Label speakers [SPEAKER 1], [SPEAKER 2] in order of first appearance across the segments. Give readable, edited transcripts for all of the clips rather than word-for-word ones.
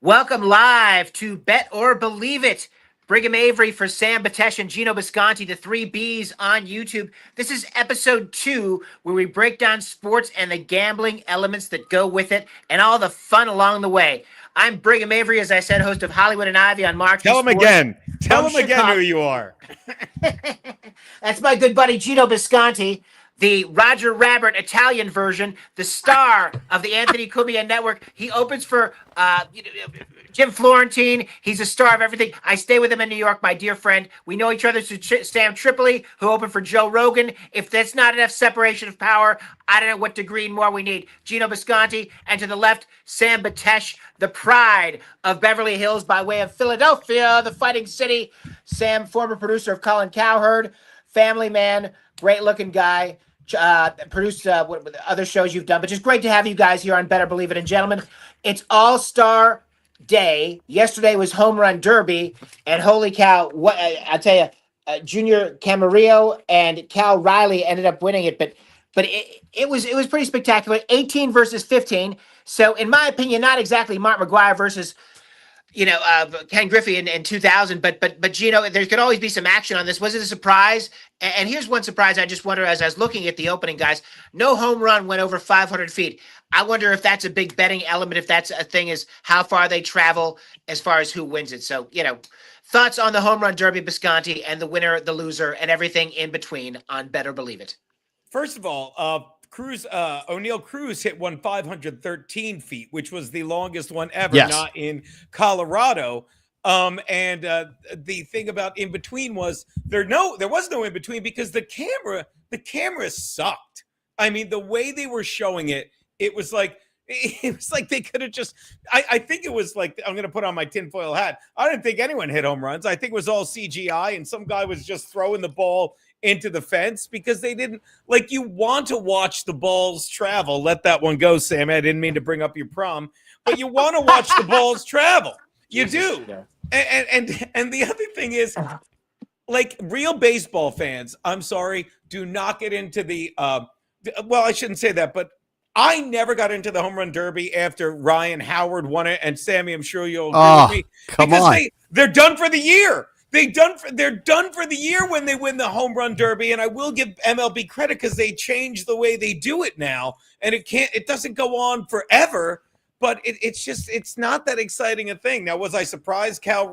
[SPEAKER 1] Welcome live to Bet or Believe It. Brigham Avery for Sam Batesh and Gino Bisconti, the three Bs on YouTube. This is episode 2, where we break down sports and the gambling elements that go with it and all the fun along the way. I'm Brigham Avery, as I said, host of Hollywood and Ivy on March.
[SPEAKER 2] Tell him again. Tell him again who you are.
[SPEAKER 1] That's my good buddy Gino Bisconti, the Roger Rabbit Italian version, the star of the Anthony Cumia Network. He opens for Jim Florentine. He's a star of everything. I stay with him in New York, my dear friend. We know each other through Sam Tripoli, who opened for Joe Rogan. If that's not enough separation of power, I don't know what degree more we need. Gino Bisconti, and to the left, Sam Batesh, the pride of Beverly Hills by way of Philadelphia, the Fighting City. Sam, former producer of Colin Cowherd, family man, great-looking guy. Produced what other shows you've done, but just great to have you guys here on Better Believe It. And gentlemen, it's All-Star Day. Yesterday was Home Run Derby, and holy cow, what I tell you, Junior Camarillo and Cal Riley ended up winning it, but it was pretty spectacular. 18 versus 15. So in my opinion, not exactly Mark McGuire versus Ken Griffey in 2000, but Gino, there could always be some action on this. Was it a surprise? And here's one surprise. I just wonder, as I was looking at the opening, guys, no home run went over 500 feet. I wonder if that's a big betting element, if that's a thing, is how far they travel as far as who wins it. So, thoughts on the Home Run Derby, Bisconti, and the winner, the loser, and everything in between on Better Believe It.
[SPEAKER 2] First of all, O'Neill Cruz hit 513 feet, which was the longest one ever, not in Colorado. And the thing about in between was there was no in between because the camera sucked. I mean, the way they were showing it, it was like they could have just, I think it was like, I'm going to put on my tinfoil hat. I didn't think anyone hit home runs. I think it was all CGI and some guy was just throwing the ball into the fence because they didn't, like, you want to watch the balls travel. Let that one go, Sam. I didn't mean to bring up your prom, but you want to watch the balls travel. You do. Yeah. And the other thing is, like, real baseball fans, I'm sorry, do not get into the, well, I shouldn't say that, but I never got into the Home Run Derby after Ryan Howard won it. And Sammy, I'm sure you'll agree with me.
[SPEAKER 3] Come on.
[SPEAKER 2] They're done for the year. They're done for the year when they win the Home Run Derby, and I will give MLB credit because they changed the way they do it now, and it doesn't go on forever. But it's not that exciting a thing. Now, was I surprised Cal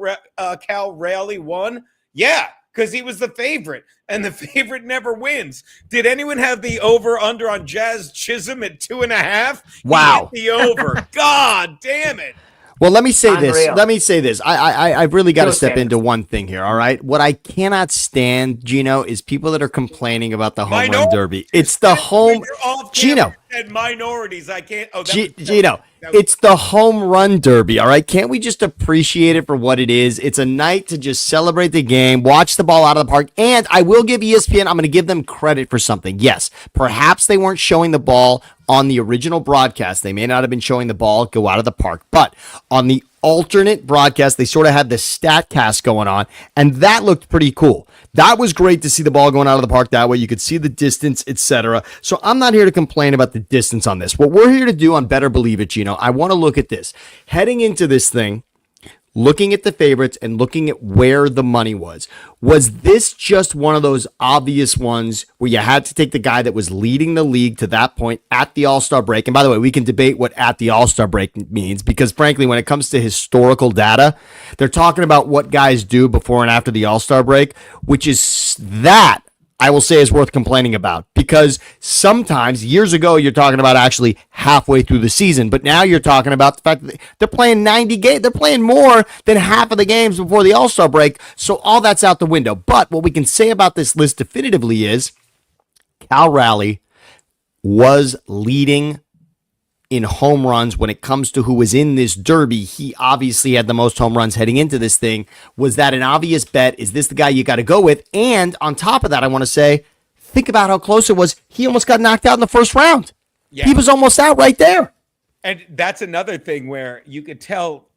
[SPEAKER 2] Raleigh won? Yeah, because he was the favorite, and the favorite never wins. Did anyone have the over/under on Jazz Chisholm at 2.5?
[SPEAKER 3] Wow,
[SPEAKER 2] he hit the over. God damn it.
[SPEAKER 3] Well, let me say this. I've really got to step into one thing here, all right? What I cannot stand, Gino, is people that are complaining about the Home Run Derby. It's the home... Gino.
[SPEAKER 2] Minorities, I can't...
[SPEAKER 3] Gino, it's the Home Run Derby, all right? Can't we just appreciate it for what it is? It's a night to just celebrate the game, watch the ball out of the park, and I will give ESPN, I'm going to give them credit for something. Yes, perhaps they weren't showing the ball on the original broadcast. They may not have been showing the ball go out of the park, but on the alternate broadcast, they sort of had the stat cast going on, and that looked pretty cool. That was great to see the ball going out of the park that way. You could see the distance, etc. So I'm not here to complain about the distance on this. What we're here to do on Better Believe It, Gino, I want to look at this. Heading into this thing, looking at the favorites and looking at where the money was this just one of those obvious ones where you had to take the guy that was leading the league to that point at the All-Star break? And by the way, we can debate what at the All-Star break means because, frankly, when it comes to historical data, they're talking about what guys do before and after the All-Star break, which is that I will say is worth complaining about because sometimes years ago you're talking about actually halfway through the season, but now you're talking about the fact that they're playing 90 games. They're playing more than half of the games before the All-Star break. So all that's out the window. But what we can say about this list definitively is Cal Raleigh was leading in home runs when it comes to who was in this derby. He obviously had the most home runs heading into this thing. Was that an obvious bet? Is this the guy you got to go with? And on top of that, I want to say, think about how close it was. He almost got knocked out in the first round. Yeah. He was almost out right there.
[SPEAKER 2] And that's another thing where you could tell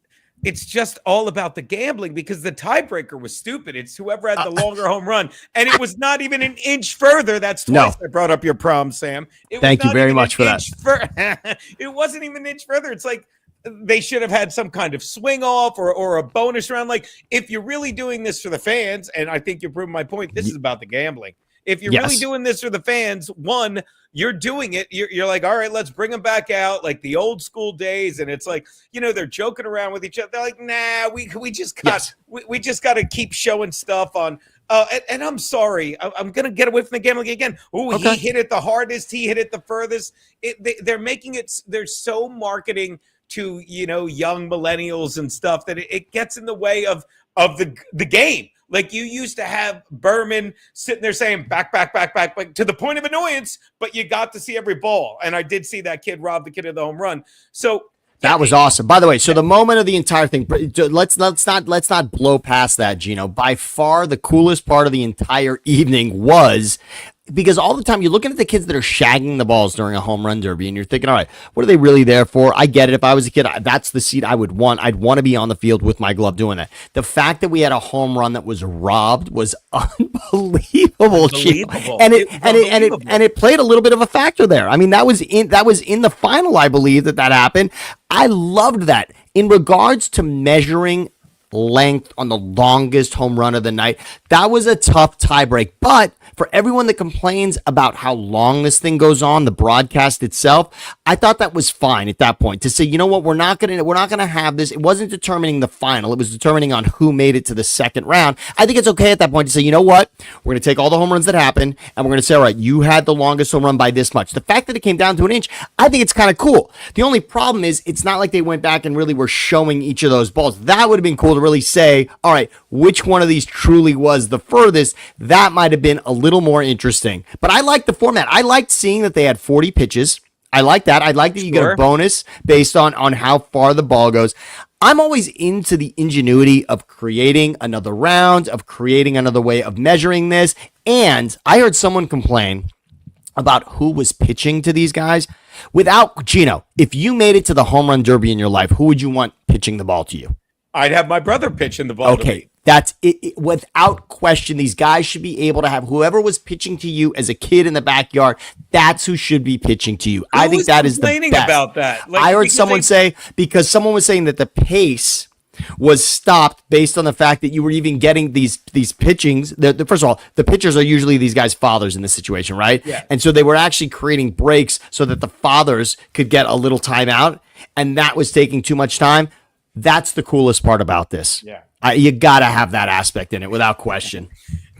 [SPEAKER 2] it's just all about the gambling because the tiebreaker was stupid. It's whoever had the longer home run. And it was not even an inch further. That's twice I brought up your prom, Sam.
[SPEAKER 3] Thank you very much for that.
[SPEAKER 2] It wasn't even an inch further. It's like they should have had some kind of swing off or a bonus round. Like, if you're really doing this for the fans, and I think you're proving my point, this is about the gambling. If you're really doing this for the fans, one, you're doing it. You're like, all right, let's bring them back out like the old school days. And it's like, they're joking around with each other. They're like, nah, we just got we just got to keep showing stuff on. And I'm sorry, I'm gonna get away from the gambling again. Oh, he hit it the hardest. He hit it the furthest. They're making it. They're so marketing to young millennials and stuff that it gets in the way of the game. Like, you used to have Berman sitting there saying back to the point of annoyance, but you got to see every ball. And I did see that kid rob the kid of the home run. So
[SPEAKER 3] that was awesome. By the way, so the moment of the entire thing, let's not blow past that, Gino. By far the coolest part of the entire evening was, because all the time you're looking at the kids that are shagging the balls during a home run derby, and you're thinking, all right, what are they really there for? I get it. If I was a kid, that's the seat I would want. I'd want to be on the field with my glove doing that. The fact that we had a home run that was robbed was unbelievable. And it played a little bit of a factor there. I mean, that was in the final, I believe, that happened. I loved that. In regards to measuring length on the longest home run of the night, that was a tough tiebreak. But for everyone that complains about how long this thing goes on, the broadcast itself, I thought that was fine at that point to say, you know what, we're not gonna have this. It wasn't determining the final; it was determining on who made it to the second round. I think it's okay at that point to say, you know what, we're gonna take all the home runs that happened, and we're gonna say, all right, you had the longest home run by this much. The fact that it came down to an inch, I think it's kind of cool. The only problem is it's not like they went back and really were showing each of those balls. That would have been cool to really say, all right, which one of these truly was the furthest. That might have been a little more interesting. But I like the format. I liked seeing that they had 40 pitches. I like that. I like that you get a bonus based on how far the ball goes. I'm always into the ingenuity of creating another round, of creating another way of measuring this. And I heard someone complain about who was pitching to these guys. Without Gino, if you made it to the home run derby in your life, who would you want pitching the ball to you?
[SPEAKER 2] I'd have my brother pitching the ball.
[SPEAKER 3] Okay, that's it. Without question, these guys should be able to have whoever was pitching to you as a kid in the backyard. That's who should be pitching to you. I think that is the best.
[SPEAKER 2] Complaining about that.
[SPEAKER 3] Like, I heard someone say, because someone was saying that the pace was stopped based on the fact that you were even getting these pitchings. First of all, the pitchers are usually these guys' fathers in this situation, right?
[SPEAKER 2] Yeah.
[SPEAKER 3] And so they were actually creating breaks so that the fathers could get a little time out, and that was taking too much time. That's the coolest part about this.
[SPEAKER 2] Yeah.
[SPEAKER 3] You got to have that aspect in it without question.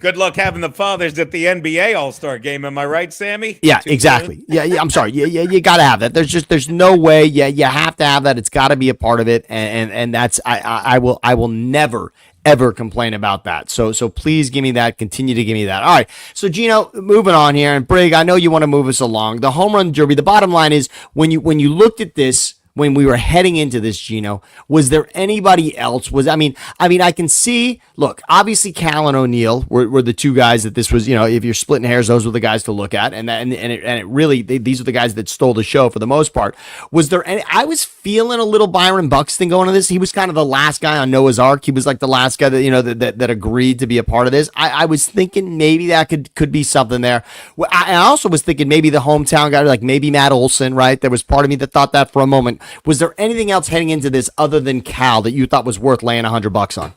[SPEAKER 2] Good luck having the fathers at the NBA All-Star game. Am I right, Sammy?
[SPEAKER 3] Yeah, exactly. Yeah, I'm sorry. You got to have that. There's no way. Yeah, you have to have that. It's got to be a part of it. And that's, I will never, ever complain about that. So please give me that. Continue to give me that. All right. So Gino, moving on here, and Brig, I know you want to move us along. The home run derby. The bottom line is when you looked at this, when we were heading into this, Gino, was there anybody else? I mean, I can see, look, obviously Cal and O'Neill were the two guys that this was, if you're splitting hairs, those were the guys to look at. And it really, these are the guys that stole the show for the most part. Was there any, I was feeling a little Byron Buxton going to this. He was kind of the last guy on Noah's Ark. He was like the last guy that, that agreed to be a part of this. I was thinking maybe that could be something there. I also was thinking maybe the hometown guy, like maybe Matt Olson, right? There was part of me that thought that for a moment. Was there anything else heading into this other than Cal that you thought was worth laying $100 on?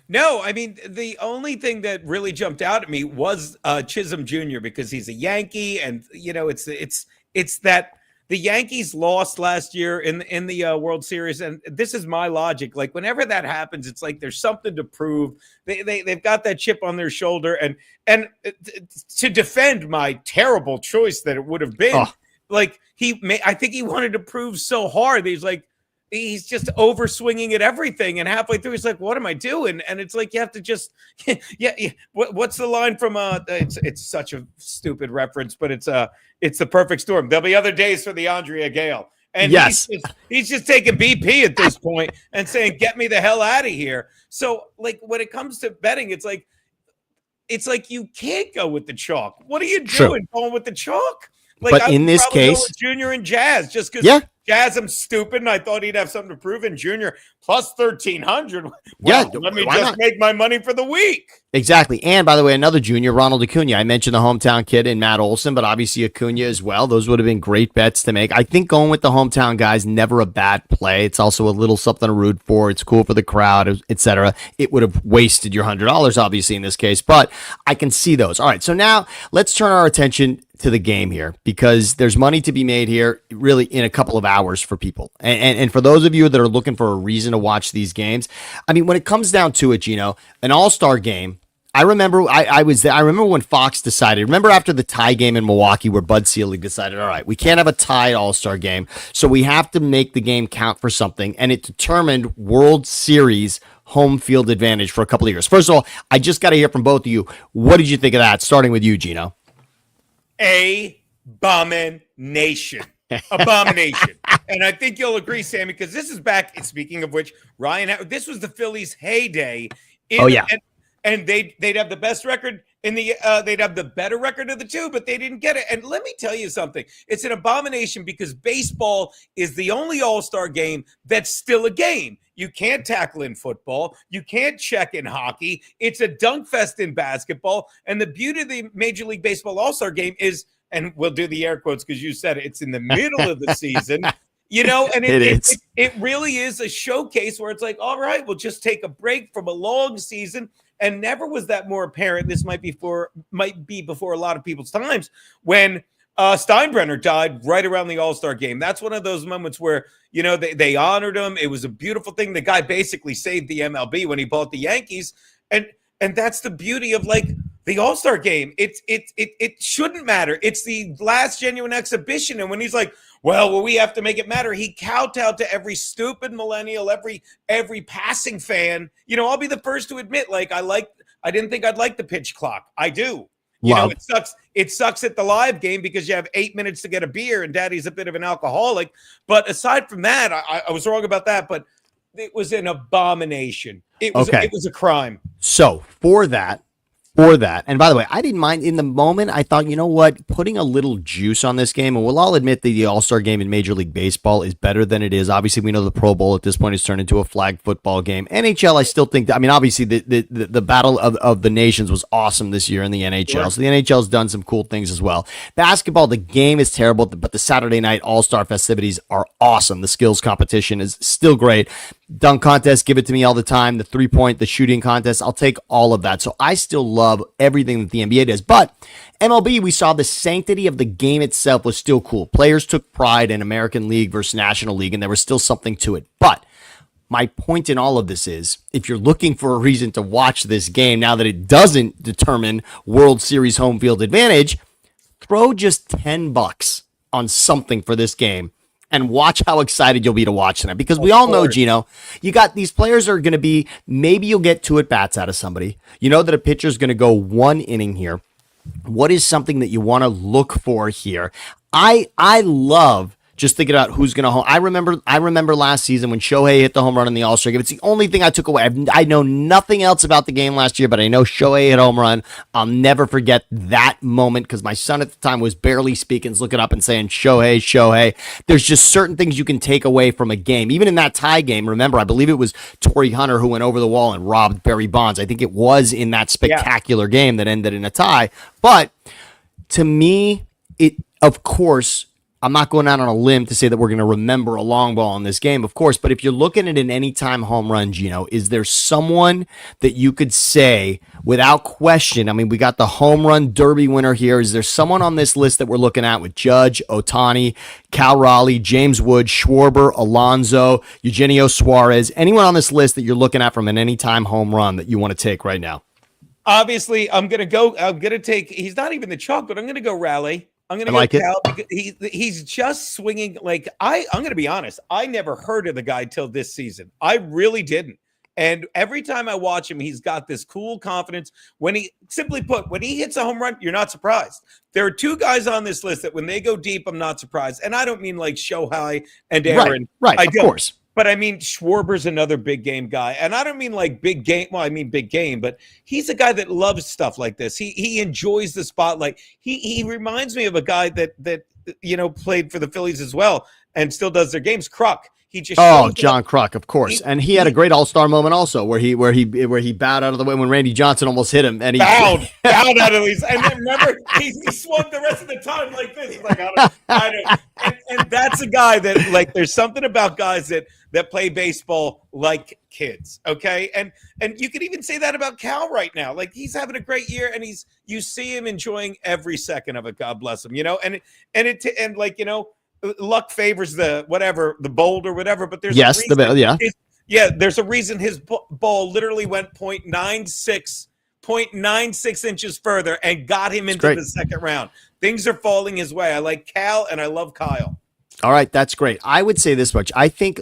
[SPEAKER 2] No, I mean, the only thing that really jumped out at me was Chisholm Jr. because he's a Yankee, and it's that the Yankees lost last year in the World Series, and this is my logic. Like, whenever that happens, it's like there's something to prove. They've got that chip on their shoulder, and to defend my terrible choice that it would have been, like I think he wanted to prove so hard. He's just over swinging at everything, and halfway through he's like, what am I doing? And it's like, you have to just what's the line from it's such a stupid reference, but it's the perfect storm. There'll be other days for the Andrea Gale, and
[SPEAKER 3] yes,
[SPEAKER 2] he's just taking BP at this point and saying, get me the hell out of here. So, like, when it comes to betting, it's like you can't go with the chalk. What are you doing going with the chalk? Like,
[SPEAKER 3] but
[SPEAKER 2] I
[SPEAKER 3] in
[SPEAKER 2] would
[SPEAKER 3] this
[SPEAKER 2] probably go
[SPEAKER 3] case,
[SPEAKER 2] with Junior and Jazz just because Jazz, I'm stupid, and I thought he'd have something to prove. And Junior plus 1,300. Well, let me just make my money for the week.
[SPEAKER 3] Exactly. And by the way, another junior, Ronald Acuna. I mentioned the hometown kid in Matt Olson, but obviously Acuna as well. Those would have been great bets to make. I think going with the hometown guys, never a bad play. It's also a little something to root for. It's cool for the crowd, etc. It would have wasted your $100, obviously, in this case, but I can see those. All right. So now let's turn our attention to the game here, because there's money to be made here really in a couple of hours for people. And for those of you that are looking for a reason to watch these games, I mean, when it comes down to it, Gino, an all-star game, I remember I was there. I remember when Fox decided, remember after the tie game in Milwaukee where Bud Selig decided, all right, we can't have a tied all-star game, so we have to make the game count for something. And it determined World Series home field advantage for a couple of years. First of all, I just got to hear from both of you. What did you think of that? Starting with you, Gino.
[SPEAKER 2] Abomination. Abomination. And I think you'll agree, Sammy, because this is back, speaking of which, Ryan, this was the Phillies' heyday. And they'd have the best record in the they'd have the better record of the two, but they didn't get it. And let me tell you something. It's an abomination because baseball is the only all-star game that's still a game. You can't tackle in football. You can't check in hockey. It's a dunk fest in basketball. And the beauty of the Major League Baseball all-star game is, and we'll do the air quotes because you said it's in the middle of the season. You know, and it really is a showcase where it's like, all right, we'll just take a break from a long season. And never was that more apparent. This might be before a lot of people's times when Steinbrenner died right around the All-Star game. That's one of those moments where, you know, they honored him. It was a beautiful thing. The guy basically saved the MLB when he bought the Yankees. And that's the beauty of like the All-Star game. It shouldn't matter. It's the last genuine exhibition. And when he's like, well, we have to make it matter, he kowtowed to every stupid millennial, every passing fan. You know, I'll be the first to admit, like, I didn't think I'd like the pitch clock. I do. You know, it sucks at the live game because you have 8 minutes to get a beer and daddy's a bit of an alcoholic. But aside from that, I was wrong about that, but it was an abomination. It was a crime.
[SPEAKER 3] So for that, and by the way, I didn't mind in the moment. I thought, you know what, putting a little juice on this game, and we'll all admit that the All-Star game in Major League Baseball is better than it is. Obviously, we know the Pro Bowl at this point has turned into a flag football game. NHL, I still think that, I mean, obviously the battle of the nations was awesome this year in the NHL. Sure. So the NHL's done some cool things as well. Basketball, the game is terrible, but the Saturday night All-Star festivities are awesome. The skills competition is still great. Dunk contest, give it to me all the time. The 3-point, the shooting contest, I'll take all of that. So I still love everything that the NBA does. But MLB, we saw the sanctity of the game itself was still cool. Players took pride in American League versus National League, and there was still something to it. But my point in all of this is, if you're looking for a reason to watch this game now that it doesn't determine World Series home field advantage, throw just $10 on something for this game and watch how excited you'll be to watch tonight. Because we all know, Gino, you got these players are going to be, maybe you'll get 2 at-bats out of somebody. You know that a pitcher's going to go 1 inning here. What is something that you want to look for here? I love just thinking about who's going to home. I remember last season when Shohei hit the home run in the All-Star game. It's the only thing I took away. I know nothing else about the game last year, but I know Shohei hit a home run. I'll never forget that moment because my son at the time was barely speaking, looking up and saying, Shohei, Shohei. There's just certain things you can take away from a game. Even in that tie game, remember, I believe it was Torrey Hunter who went over the wall and robbed Barry Bonds. I think it was in that spectacular game that ended in a tie. But to me, of course, I'm not going out on a limb to say that we're going to remember a long ball in this game, of course, but if you're looking at an anytime home run, Gino, is there someone that you could say without question? I mean, we got the home run derby winner here. Is there someone on this list that we're looking at with Judge, Ohtani, Cal Raleigh, James Wood, Schwarber, Alonso, Eugenio Suarez, anyone on this list that you're looking at from an anytime home run that you want to take right now?
[SPEAKER 2] Obviously, I'm going to take, he's not even the chalk, but I'm going to go Raleigh. I'm going to go Cal because he's just swinging. Like I'm going to be honest. I never heard of the guy till this season. I really didn't. And every time I watch him, he's got this cool confidence. When he, simply put, when he hits a home run, you're not surprised. There are 2 guys on this list that when they go deep, I'm not surprised. And I don't mean like Shohei and Aaron.
[SPEAKER 3] Right,
[SPEAKER 2] I
[SPEAKER 3] of
[SPEAKER 2] don't.
[SPEAKER 3] course.
[SPEAKER 2] But I mean, Schwarber's another big game guy. And I don't mean like big game. Well, I mean big game, but he's a guy that loves stuff like this. He enjoys the spotlight. He reminds me of a guy that played for the Phillies as well and still does their games. Kruk. He just
[SPEAKER 3] John Kruk, of course, and he had a great All-Star moment also, where he bowed out of the way when Randy Johnson almost hit him, and he
[SPEAKER 2] bowed out of these. And then remember, he swung the rest of the time like this. He's like, I don't. And that's a guy that, like, there's something about guys that play baseball like kids, okay? And you could even say that about Cal right now. Like, he's having a great year, and you see him enjoying every second of it. God bless him, and luck favors the bold or whatever, but there's there's a reason his ball literally went 0.96 inches further and got him into the second round. Things are falling his way. I like Cal and I love Kyle.
[SPEAKER 3] All right, that's great. I would say this much. I think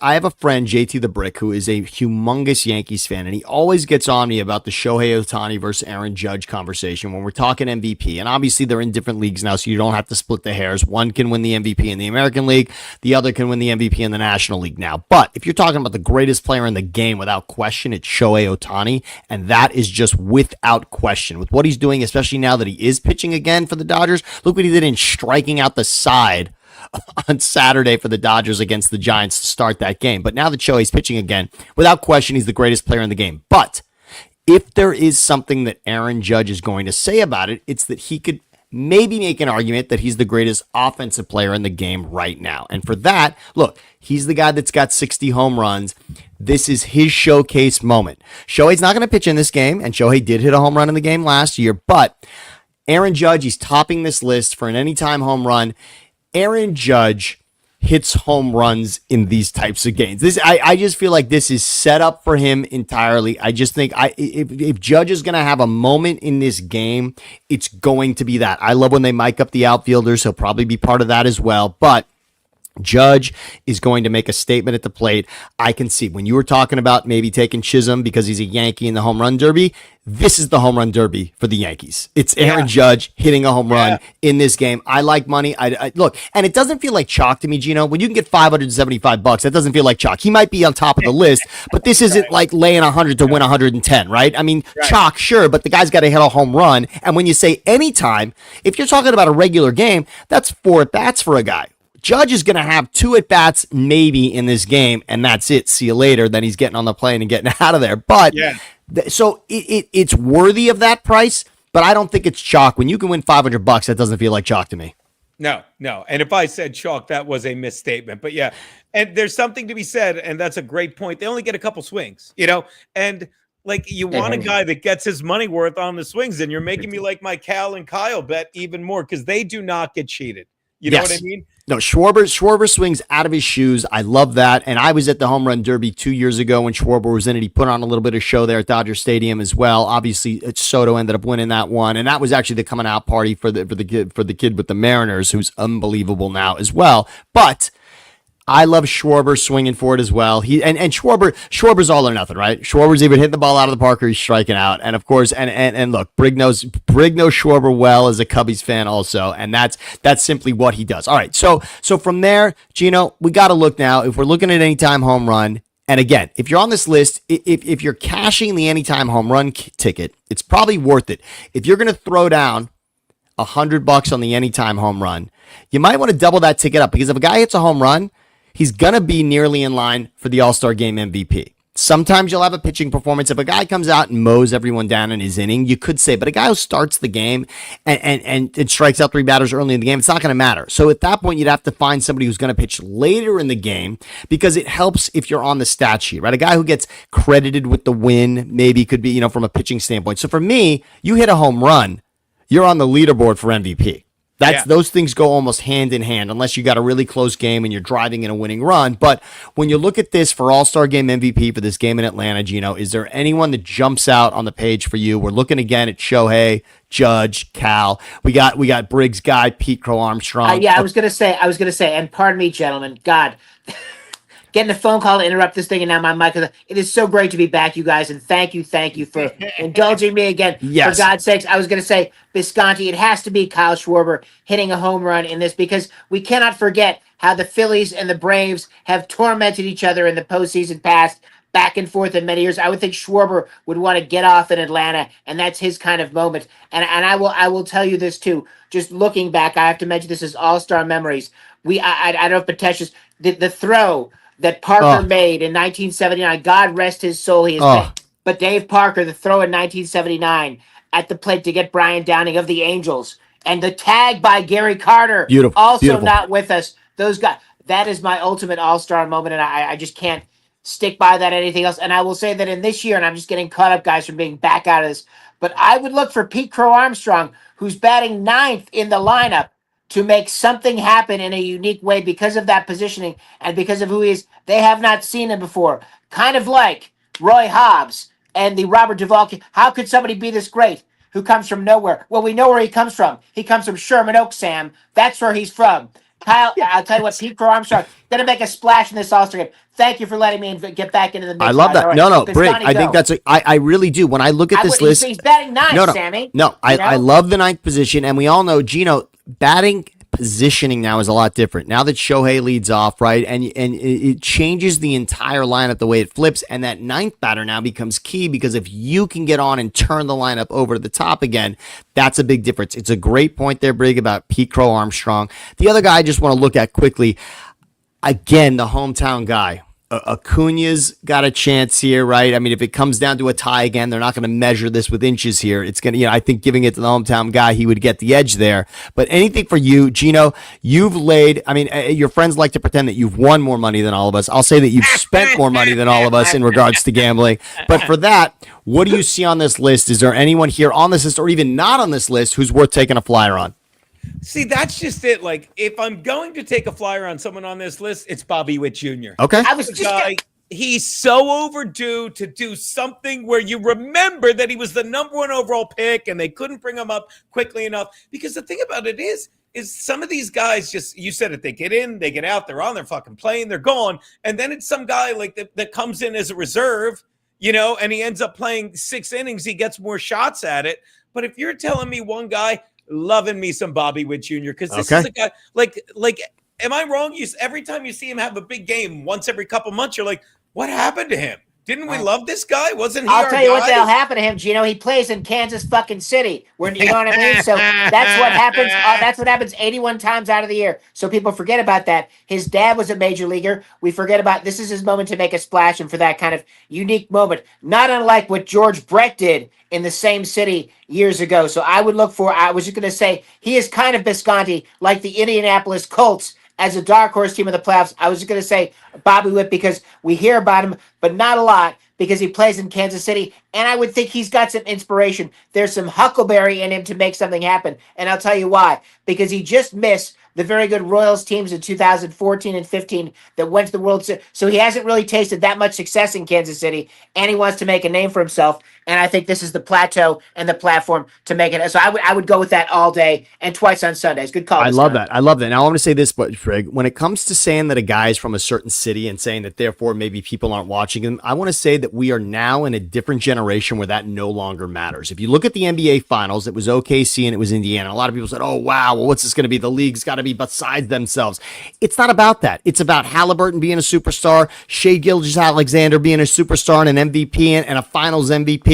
[SPEAKER 3] I have a friend, JT the Brick, who is a humongous Yankees fan, and he always gets on me about the Shohei Ohtani versus Aaron Judge conversation when we're talking MVP. And obviously they're in different leagues now, so you don't have to split the hairs. One can win the MVP in the American League, the other can win the MVP in the National League now. But if you're talking about the greatest player in the game, without question, it's Shohei Ohtani, and that is just without question. With what he's doing, especially now that he is pitching again for the Dodgers, look what he did in striking out the side on Saturday for the Dodgers against the Giants to start that game. But now that Shohei's pitching again, without question, he's the greatest player in the game. But if there is something that Aaron Judge is going to say about it, it's that he could maybe make an argument that he's the greatest offensive player in the game right now. And for that, look, he's the guy that's got 60 home runs. This is his showcase moment. Shohei's not going to pitch in this game, and Shohei did hit a home run in the game last year, but Aaron Judge, he's topping this list for an anytime home run. Aaron Judge hits home runs in these types of games. I just feel like this is set up for him entirely. I just think if Judge is going to have a moment in this game, it's going to be that. I love when they mic up the outfielders. He'll probably be part of that as well. But Judge is going to make a statement at the plate. I can see when you were talking about maybe taking Chisholm because he's a Yankee in the home run derby. This is the home run derby for the Yankees. It's Aaron Judge hitting a home run in this game. I like money. I look, and it doesn't feel like chalk to me, Gino. When you can get $575, that doesn't feel like chalk. He might be on top of the list, but this isn't like laying 100 to win 110, right? I mean, chalk, sure, but the guy's got to hit a home run. And when you say anytime, if you're talking about a regular game, that's 4 at-bats for a guy. Judge is going to have 2 at-bats maybe in this game, and that's it. See you later. Then he's getting on the plane and getting out of there. But so it's worthy of that price, but I don't think it's chalk. When you can win $500, that doesn't feel like chalk to me.
[SPEAKER 2] No. And if I said chalk, that was a misstatement. But yeah, and there's something to be said, and that's a great point. They only get a couple swings, and like you want a guy that gets his money worth on the swings, and you're making me like my Cal and Kyle bet even more because they do not get cheated. You know what I mean?
[SPEAKER 3] No, Schwarber swings out of his shoes. I love that. And I was at the Home Run Derby 2 years ago when Schwarber was in it. He put on a little bit of show there at Dodger Stadium as well. Obviously, Soto ended up winning that one, and that was actually the coming out party for the kid with the Mariners, who's unbelievable now as well. But I love Schwarber swinging for it as well. Schwarber's all or nothing, right? Schwarber's either hitting the ball out of the park or he's striking out. And of course, and look, Brig knows Schwarber well as a Cubbies fan also, and that's simply what he does. All right, so from there, Gino, we got to look now. If we're looking at anytime home run, and again, if you're on this list, if you're cashing the anytime home run ticket, it's probably worth it. If you're going to throw down $100 on the anytime home run, you might want to double that ticket up because if a guy hits a home run, he's going to be nearly in line for the All-Star Game MVP. Sometimes you'll have a pitching performance. If a guy comes out and mows everyone down in his inning, you could say, but a guy who starts the game and strikes out 3 batters early in the game, it's not going to matter. So at that point, you'd have to find somebody who's going to pitch later in the game because it helps if you're on the stat sheet, right? A guy who gets credited with the win maybe could be, from a pitching standpoint. So for me, you hit a home run, you're on the leaderboard for MVP. Those things go almost hand in hand unless you got a really close game and you're driving in a winning run. But when you look at this for All-Star Game MVP for this game in Atlanta, Gino, is there anyone that jumps out on the page for you? We're looking again at Shohei, Judge, Cal. We got Briggs guy, Pete Crow Armstrong.
[SPEAKER 1] I was gonna say, and pardon me, gentlemen, God. Getting a phone call to interrupt this thing, and now my mic. It is so great to be back, you guys, and thank you for indulging me again.
[SPEAKER 3] Yes.
[SPEAKER 1] For God's sakes, I was going to say, Visconti, it has to be Kyle Schwarber hitting a home run in this because we cannot forget how the Phillies and the Braves have tormented each other in the postseason past, back and forth in many years. I would think Schwarber would want to get off in Atlanta, and that's his kind of moment. And I will tell you this too. Just looking back, I have to mention this as all-star memories. I don't know if Patesh's the throw that Parker made in 1979. God rest his soul. He is dead. But Dave Parker, the throw in 1979 at the plate to get Brian Downing of the Angels, and the tag by Gary Carter, also not with us. Those guys. That is my ultimate all-star moment, and I just can't stick by that anything else. And I will say that in this year, and I'm just getting caught up, guys, from being back out of this, but I would look for Pete Crow Armstrong, who's batting ninth in the lineup, to make something happen in a unique way because of that positioning and because of who he is. They have not seen him before. Kind of like Roy Hobbs and the Robert Duvall. How could somebody be this great who comes from nowhere? Well, we know where he comes from. He comes from Sherman Oaks, Sam. That's where he's from. Kyle, I'll tell you what, Pete Crow Armstrong going to make a splash in this All-Star game. Thank you for letting me get back into the mix.
[SPEAKER 3] I love that. Right. No, Brig, I think that's I really do. When I look at this list,
[SPEAKER 1] he's batting ninth, Sammy.
[SPEAKER 3] No, I love the ninth position, and we all know, Gino, batting positioning now is a lot different. Now that Shohei leads off, right, and it changes the entire lineup the way it flips, and that ninth batter now becomes key because if you can get on and turn the lineup over to the top again, that's a big difference. It's a great point there, Brig, about Pete Crow Armstrong. The other guy I just want to look at quickly, again, the hometown guy. Acuna's got a chance here, right? I mean, if it comes down to a tie again, they're not going to measure this with inches here. It's going to, I think giving it to the hometown guy, he would get the edge there. But anything for you, Gino, you've laid, I mean, your friends like to pretend that you've won more money than all of us. I'll say that you've spent more money than all of us in regards to gambling. But for that, what do you see on this list? Is there anyone here on this list or even not on this list who's worth taking a flyer on?
[SPEAKER 2] See, that's just it. Like, if I'm going to take a flyer on someone on this list, it's Bobby Witt Jr.
[SPEAKER 3] Okay.
[SPEAKER 1] I was just
[SPEAKER 2] he's so overdue to do something where you remember that he was the number one overall pick and they couldn't bring him up quickly enough. Because the thing about it is some of these guys just, you said it, they get in, they get out, they're on their fucking plane, they're gone. And then it's some guy like that comes in as a reserve, and he ends up playing 6 innings, he gets more shots at it. But if you're telling me one guy, loving me some Bobby Witt Jr. because this is a guy like. Am I wrong? Every time you see him have a big game, once every couple months, you're like, what happened to him? Didn't we love this guy? Wasn't he?
[SPEAKER 1] I'll tell you what the hell happened to him, Gino. He plays in Kansas fucking City. You know what I mean? So that's what happens. That's what happens 81 times out of the year. So people forget about that. His dad was a major leaguer. We forget about this is his moment to make a splash, and for that kind of unique moment, not unlike what George Brett did in the same city years ago. So I would look for. I was just going to say he is kind of Bisconti, like the Indianapolis Colts. As a dark horse team in the playoffs, I was just going to say Bobby Witt because we hear about him, but not a lot because he plays in Kansas City. And I would think he's got some inspiration. There's some Huckleberry in him to make something happen. And I'll tell you why. Because he just missed the very good Royals teams in 2014 and 15 that went to the World Series. So he hasn't really tasted that much success in Kansas City, and he wants to make a name for himself. And I think this is the plateau and the platform to make it. So I would go with that all day and twice on Sundays. Good call.
[SPEAKER 3] I love that. Now I want to say this, but Frig, when it comes to saying that a guy is from a certain city and saying that therefore maybe people aren't watching him, I want to say that we are now in a different generation where that no longer matters. If you look at the NBA Finals, it was OKC and it was Indiana. A lot of people said, "Oh wow, well, what's this going to be? The league's got to be besides themselves." It's not about that. It's about Halliburton being a superstar, Shai Gilgeous-Alexander being a superstar and an MVP and a Finals MVP.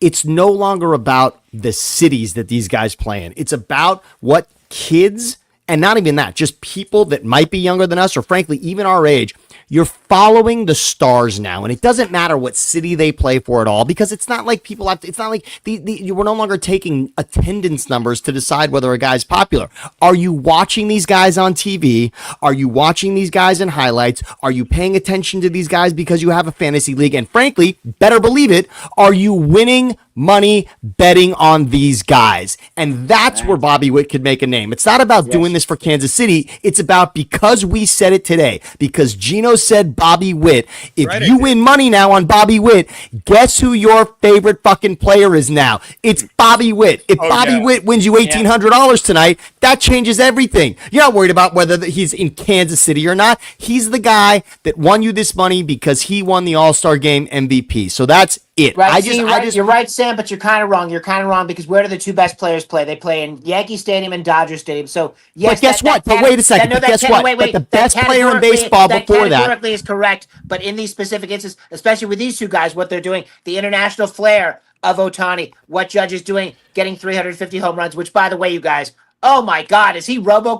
[SPEAKER 3] It's no longer about the cities that these guys play in. It's about what kids, and not even that, just people that might be younger than us or frankly even our age, you're following the stars now, and it doesn't matter what city they play for at all because it's not like people have to, it's not like we're no longer taking attendance numbers to decide whether a guy's popular. Are you watching these guys on TV? Are you watching these guys in highlights? Are you paying attention to these guys because you have a fantasy league? And frankly, better believe it, are you winning money betting on these guys? And that's where Bobby Witt could make a name. It's not about doing this for Kansas City. It's about because we said it today, because Gino said Bobby Witt. If you win money now on Bobby Witt, guess who your favorite fucking player is now? It's Bobby Witt. If Bobby Witt wins you $1,800 tonight, that changes everything. You're not worried about whether he's in Kansas City or not. He's the guy that won you this money because he won the All-Star Game MVP. So that's it.
[SPEAKER 1] Right, you're right, Sam, but you're kind of wrong. You're kind of wrong because where do the two best players play? They play in Yankee Stadium and Dodger Stadium. So yes,
[SPEAKER 3] but guess what? But wait a second. But guess what? But the best player in baseball before that
[SPEAKER 1] categorically is correct. But in these specific instances, especially with these two guys, what they're doing, the international flair of Ohtani, what Judge is doing, getting 350 home runs. Which, by the way, you guys, oh my God, is he Robo?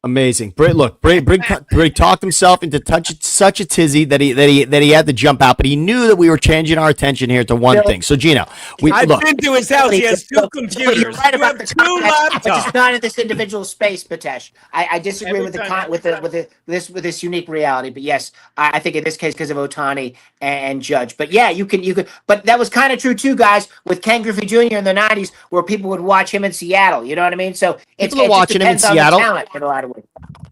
[SPEAKER 3] Amazing. Brig talked himself into such a tizzy that he had to jump out, but he knew that we were changing our attention here to one thing. So Gino,
[SPEAKER 2] I've been to his house. He has two computers.
[SPEAKER 1] You're right about the
[SPEAKER 2] two
[SPEAKER 1] laptops, but
[SPEAKER 2] laptops.
[SPEAKER 1] just not in this individual space, Patesh. I disagree with this unique reality. But yes, I think in this case because of Ohtani and Judge. But yeah, you could. But that was kind of true too, guys, with Ken Griffey Jr. in the '90s, where people would watch him in Seattle. You know what I mean? So it's
[SPEAKER 3] watching him in Seattle.
[SPEAKER 1] Talent in a lot of ways.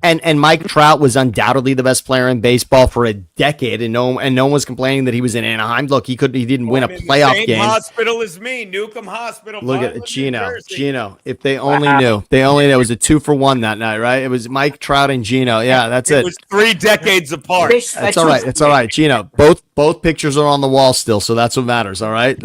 [SPEAKER 3] And Mike Trout was undoubtedly the best player in baseball for a decade, and no one was complaining that he was in Anaheim. Look, he didn't win a playoff
[SPEAKER 2] same
[SPEAKER 3] game.
[SPEAKER 2] Hospital as me, Newcomb Hospital.
[SPEAKER 3] Look at Gino. If they only knew, it was a 2-for-1 that night, right? It was Mike Trout and Gino. Yeah, that's it.
[SPEAKER 2] It was 3 decades apart.
[SPEAKER 3] That's all right. It's all right, Gino. Both pictures are on the wall still, so that's what matters. All right.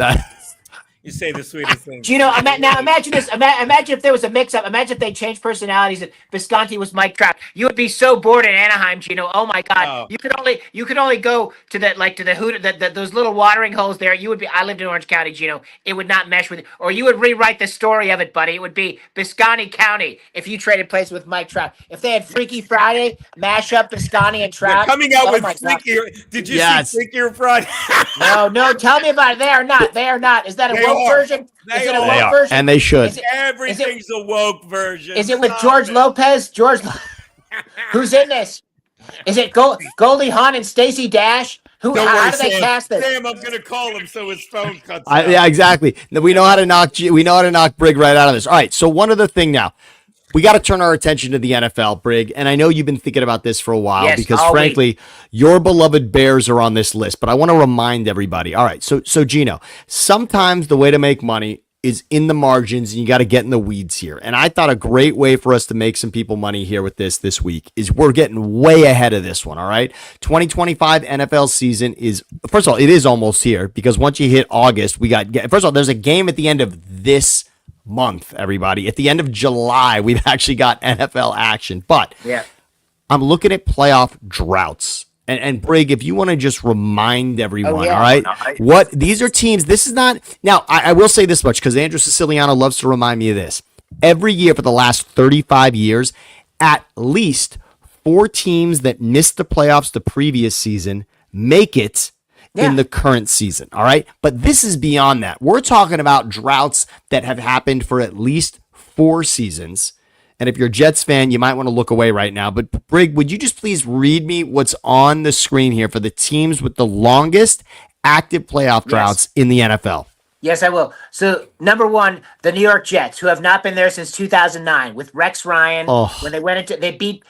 [SPEAKER 2] You say the sweetest thing.
[SPEAKER 1] Gino, now imagine this. Imagine if there was a mix-up. Imagine if they changed personalities and Visconti was Mike Trout. You would be so bored in Anaheim, Gino. Oh my God!
[SPEAKER 2] Oh.
[SPEAKER 1] You could only go to those little watering holes there. You would be. I lived in Orange County, Gino. It would not mesh with, or you would rewrite the story of it, buddy. It would be Visconti County if you traded places with Mike Trout. If they had Freaky Friday, mash up Visconti and Trout.
[SPEAKER 2] They're coming out with Freakier. Did you see Freakier Friday?
[SPEAKER 1] No. Tell me about it. They are not. They are not. Is that a woke version? Is it a woke version?
[SPEAKER 3] And they should.
[SPEAKER 2] Everything's a woke version.
[SPEAKER 1] Is it with George Lopez? Who's in this? Is it Goldie Hawn and Stacey Dash? How do they cast this?
[SPEAKER 2] Sam, I'm gonna call him so his phone cuts out.
[SPEAKER 3] Yeah, exactly. We know how to knock Brig right out of this. All right. So one other thing now. We got to turn our attention to the NFL, Brig, and I know you've been thinking about this for a while because, frankly, your beloved Bears are on this list. But I want to remind everybody. All right, so Gino, sometimes the way to make money is in the margins, and you got to get in the weeds here. And I thought a great way for us to make some people money here with this week is we're getting way ahead of this one. All right, 2025 NFL season is, first of all, it is almost here because once you hit August, first of all, there's a game at the end of this month, everybody. At the end of July, we've actually got NFL action. But I'm looking at playoff droughts. And Brig, if you want to just remind everyone, all right, what these are teams. This is not now. I will say this much because Andrew Siciliano loves to remind me of this. Every year for the last 35 years, at least 4 teams that missed the playoffs the previous season make it in the current season. All right. But this is beyond that. We're talking about droughts that have happened for at least 4 seasons. And if you're a Jets fan, you might want to look away right now. But Brig, would you just please read me what's on the screen here for the teams with the longest active playoff droughts in the NFL?
[SPEAKER 1] Yes, I will. So, number 1, the New York Jets, who have not been there since 2009 with Rex Ryan. When they went into, they beat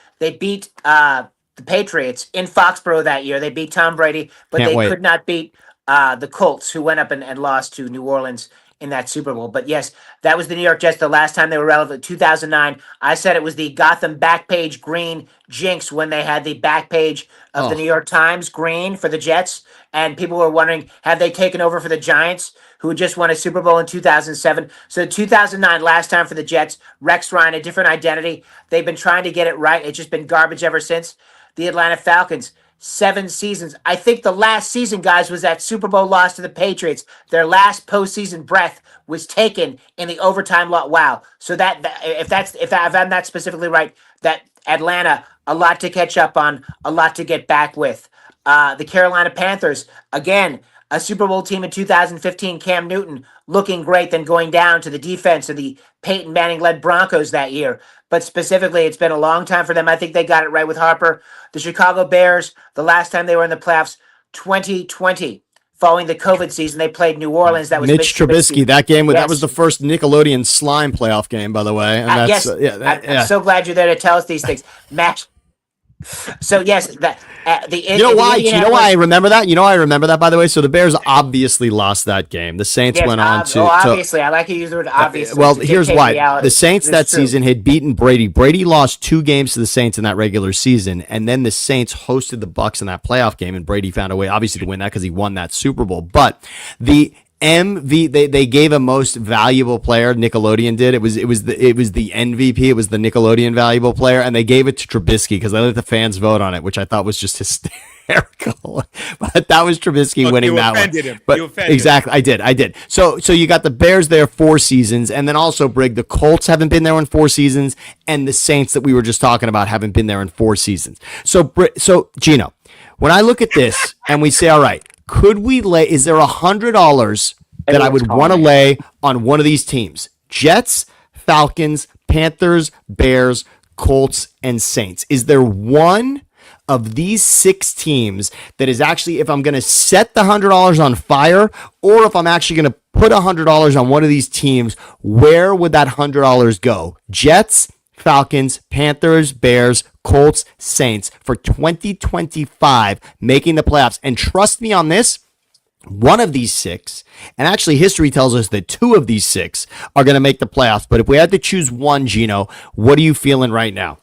[SPEAKER 1] the Patriots in Foxborough that year. They beat Tom Brady, but could not beat the Colts, who went up and lost to New Orleans in that Super Bowl. But yes, that was the New York Jets the last time they were relevant, 2009. I said it was the Gotham Backpage green jinx when they had the back page of the New York Times green for the Jets. And people were wondering, have they taken over for the Giants, who just won a Super Bowl in 2007? So 2009, last time for the Jets, Rex Ryan, a different identity. They've been trying to get it right. It's just been garbage ever since. The Atlanta Falcons, 7 seasons. I think the last season, guys, was that Super Bowl loss to the Patriots. Their last postseason breath was taken in the overtime lot. Wow. So if I'm not specifically right, that Atlanta, a lot to catch up on, a lot to get back with. The Carolina Panthers, again, a Super Bowl team in 2015, Cam Newton looking great, then going down to the defense of the Peyton Manning-led Broncos that year. But specifically, it's been a long time for them. I think they got it right with Harper. The Chicago Bears, the last time they were in the playoffs, 2020. Following the COVID season, they played New Orleans. That was
[SPEAKER 3] Mitch Trubisky. That game, that was the first Nickelodeon slime playoff game, by the way. And
[SPEAKER 1] I'm so glad you're there to tell us these things. So yes, the
[SPEAKER 3] You know why? Do you know why I remember that? You know, I remember that, by the way. So the Bears obviously lost that game. The Saints went on to.
[SPEAKER 1] Obviously, I like to use the word obviously.
[SPEAKER 3] Well, here's why.
[SPEAKER 1] Reality.
[SPEAKER 3] The Saints that season had beaten Brady. Brady lost 2 games to the Saints in that regular season, and then the Saints hosted the Bucs in that playoff game, and Brady found a way, obviously, to win that because he won that Super Bowl. But the they gave a most valuable player. Nickelodeon did. It was the MVP. It was the Nickelodeon valuable player, and they gave it to Trubisky because they let the fans vote on it, which I thought was just hysterical. But that was Trubisky winning that one.
[SPEAKER 2] Him.
[SPEAKER 3] But
[SPEAKER 2] you offended
[SPEAKER 3] exactly,
[SPEAKER 2] him.
[SPEAKER 3] I did. So you got the Bears there 4 seasons, and then also Brig, the Colts haven't been there in 4 seasons, and the Saints that we were just talking about haven't been there in 4 seasons. So Gino, when I look at this and we say, all right, could we lay? Is there $100 that I would want to lay on one of these teams? Jets, Falcons, Panthers, Bears, Colts, and Saints. Is there one of these 6 teams that is actually, if I'm going to set the $100 on fire, or if I'm actually going to put $100 on one of these teams, where would that $100 go? Jets, Falcons, Panthers, Bears, Colts, Saints for 2025 making the playoffs. And trust me on this, one of these 6, and actually history tells us that 2 of these 6 are going to make the playoffs. But if we had to choose one, Gino, what are you feeling right now?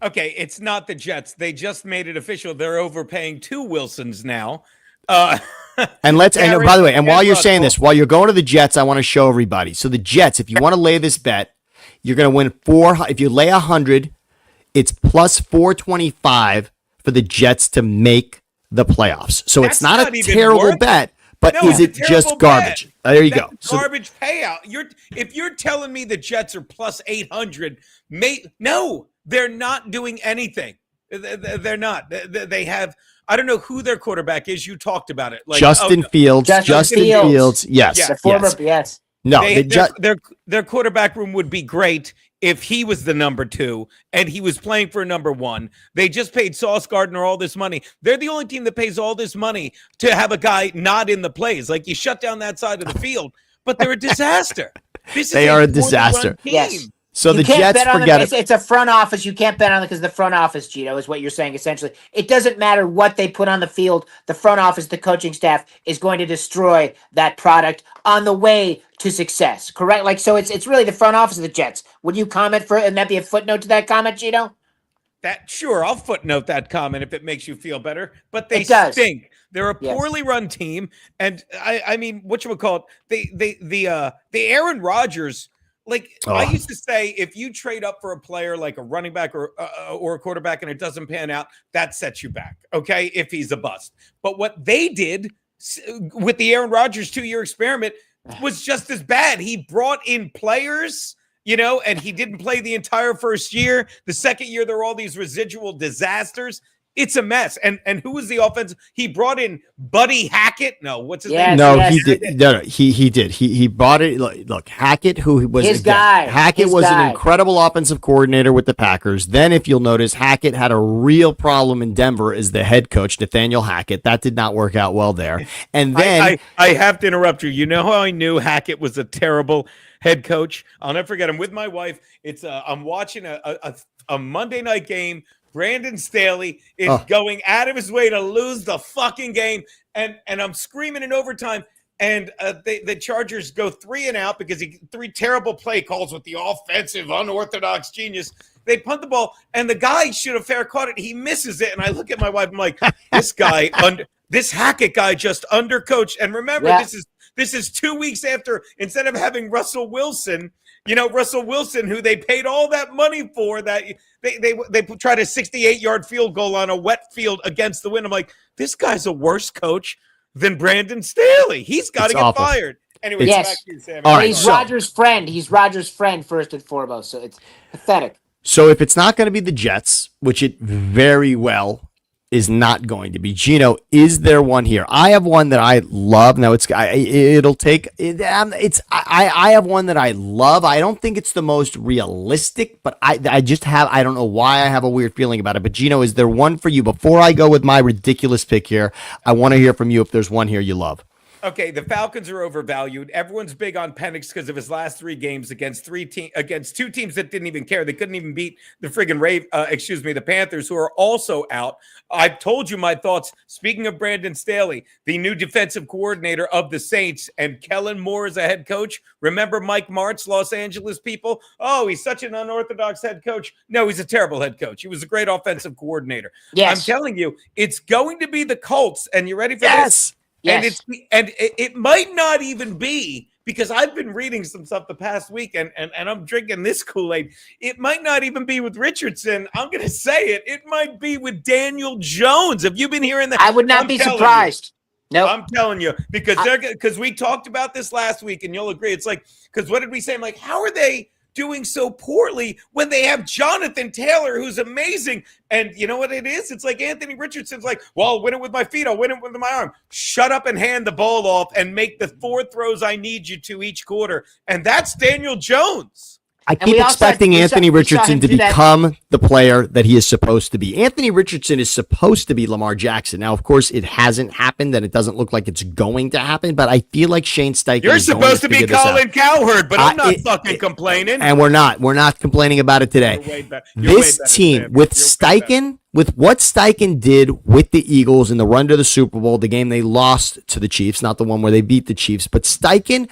[SPEAKER 2] Okay, it's not the Jets. They just made it official. They're overpaying 2 Wilsons now.
[SPEAKER 3] And by the way, and while you're saying this, while you're going to the Jets, I want to show everybody. So the Jets, if you want to lay this bet, you're going to win 4. If you lay 100, it's plus 425 for the Jets to make the playoffs. So it's not a terrible bet, but is it just garbage? There you go.
[SPEAKER 2] Garbage payout. If you're telling me the Jets are plus 800, no, they're not doing anything. They're not. They have. I don't know who their quarterback is. You talked about it. Like
[SPEAKER 3] Justin Fields. Justin Fields. Yes.
[SPEAKER 1] Yes.
[SPEAKER 3] No,
[SPEAKER 2] their quarterback room would be great if he was the number 2 and he was playing for number 1. They just paid Sauce Gardner all this money. They're the only team that pays all this money to have a guy not in the plays. Like, you shut down that side of the field, but they're a disaster.
[SPEAKER 3] They are a disaster.
[SPEAKER 1] Yes.
[SPEAKER 3] So the Jets, forget it.
[SPEAKER 1] It's a front office. You can't bet on it because the front office, Gino, is what you're saying essentially. It doesn't matter what they put on the field. The front office, the coaching staff is going to destroy that product on the way to success. Correct? Like, so it's really the front office of the Jets. Would you comment and that be a footnote to that comment, Gino?
[SPEAKER 2] Sure, I'll footnote that comment if it makes you feel better. But they stink. They're a poorly run team, and I mean, whatchamacallit, the Aaron Rodgers. Like, I used to say, if you trade up for a player like a running back or a quarterback and it doesn't pan out, that sets you back, okay, if he's a bust. But what they did with the Aaron Rodgers 2-year experiment was just as bad. He brought in players, and he didn't play the entire first year. The second year, there were all these residual disasters. It's a mess. And who was the offense? He brought in Buddy Hackett. No, what's his name?
[SPEAKER 3] No, he did. No, he did. He brought it. Look, Hackett, who was
[SPEAKER 1] his guy.
[SPEAKER 3] Hackett was an incredible offensive coordinator with the Packers. Then, if you'll notice, Hackett had a real problem in Denver as the head coach, Nathaniel Hackett. That did not work out well there. And then
[SPEAKER 2] I have to interrupt you. You know how I knew Hackett was a terrible head coach? I'll never forget. I'm with my wife. I'm watching a Monday night game. Brandon Staley is going out of his way to lose the fucking game, and I'm screaming in overtime, and the Chargers go 3 and out because 3 terrible play calls with the offensive unorthodox genius. They punt the ball, and the guy should have fair caught it. He misses it, and I look at my wife. I'm like, this Hackett guy just undercoached. And remember, this is 2 weeks after, instead of having Russell Wilson, who they paid all that money for, that they tried a 68-yard field goal on a wet field against the wind. I'm like, this guy's a worse coach than Brandon Staley. He's got to get fired. Anyway, back to you, Sam.
[SPEAKER 1] All right, he's Rodgers' friend. He's Rodgers' friend first and foremost. So it's pathetic.
[SPEAKER 3] So if it's not going to be the Jets, which it very well is not going to be, Gino, is there one here? I have one that I love. Now I have one that I love. I don't think it's the most realistic, but I don't know why I have a weird feeling about it. But Gino, is there one for you? Before I go with my ridiculous pick here, I want to hear from you if there's one here you love.
[SPEAKER 2] Okay, the Falcons are overvalued. Everyone's big on Penix because of his last 3 games against 2 teams that didn't even care. They couldn't even beat the friggin' the Panthers, who are also out. I've told you my thoughts. Speaking of Brandon Staley, the new defensive coordinator of the Saints, and Kellen Moore as a head coach. Remember Mike Martz, Los Angeles people? Oh, he's such an unorthodox head coach. No, he's a terrible head coach. He was a great offensive coordinator.
[SPEAKER 1] Yes.
[SPEAKER 2] I'm telling you, it's going to be the Colts. And you ready for this?
[SPEAKER 1] Yes.
[SPEAKER 2] And it might not even be, because I've been reading some stuff the past week and I'm drinking this Kool-Aid. It might not even be with Richardson. I'm going to say it. It might be with Daniel Jones. Have you been hearing that?
[SPEAKER 1] I would not be surprised. No,
[SPEAKER 2] I'm telling you, because we talked about this last week, and you'll agree. It's like, because what did we say? I'm like, how are they doing so poorly when they have Jonathan Taylor, who's amazing? And you know what it is? It's like Anthony Richardson's like, well, I'll win it with my feet. I'll win it with my arm. Shut up and hand the ball off and make the 4 throws I need you to each quarter. And that's Daniel Jones.
[SPEAKER 3] I keep expecting Anthony Richardson to become the player that he is supposed to be. Anthony Richardson is supposed to be Lamar Jackson. Now, of course, it hasn't happened, and it doesn't look like it's going to happen, but I feel like Shane Steichen
[SPEAKER 2] You're supposed to be Colin Cowherd, but I'm not fucking complaining.
[SPEAKER 3] And we're not. We're not complaining about it today. This team, with Steichen, with what Steichen did with the Eagles in the run to the Super Bowl, the game they lost to the Chiefs, not the one where they beat the Chiefs, but Steichen,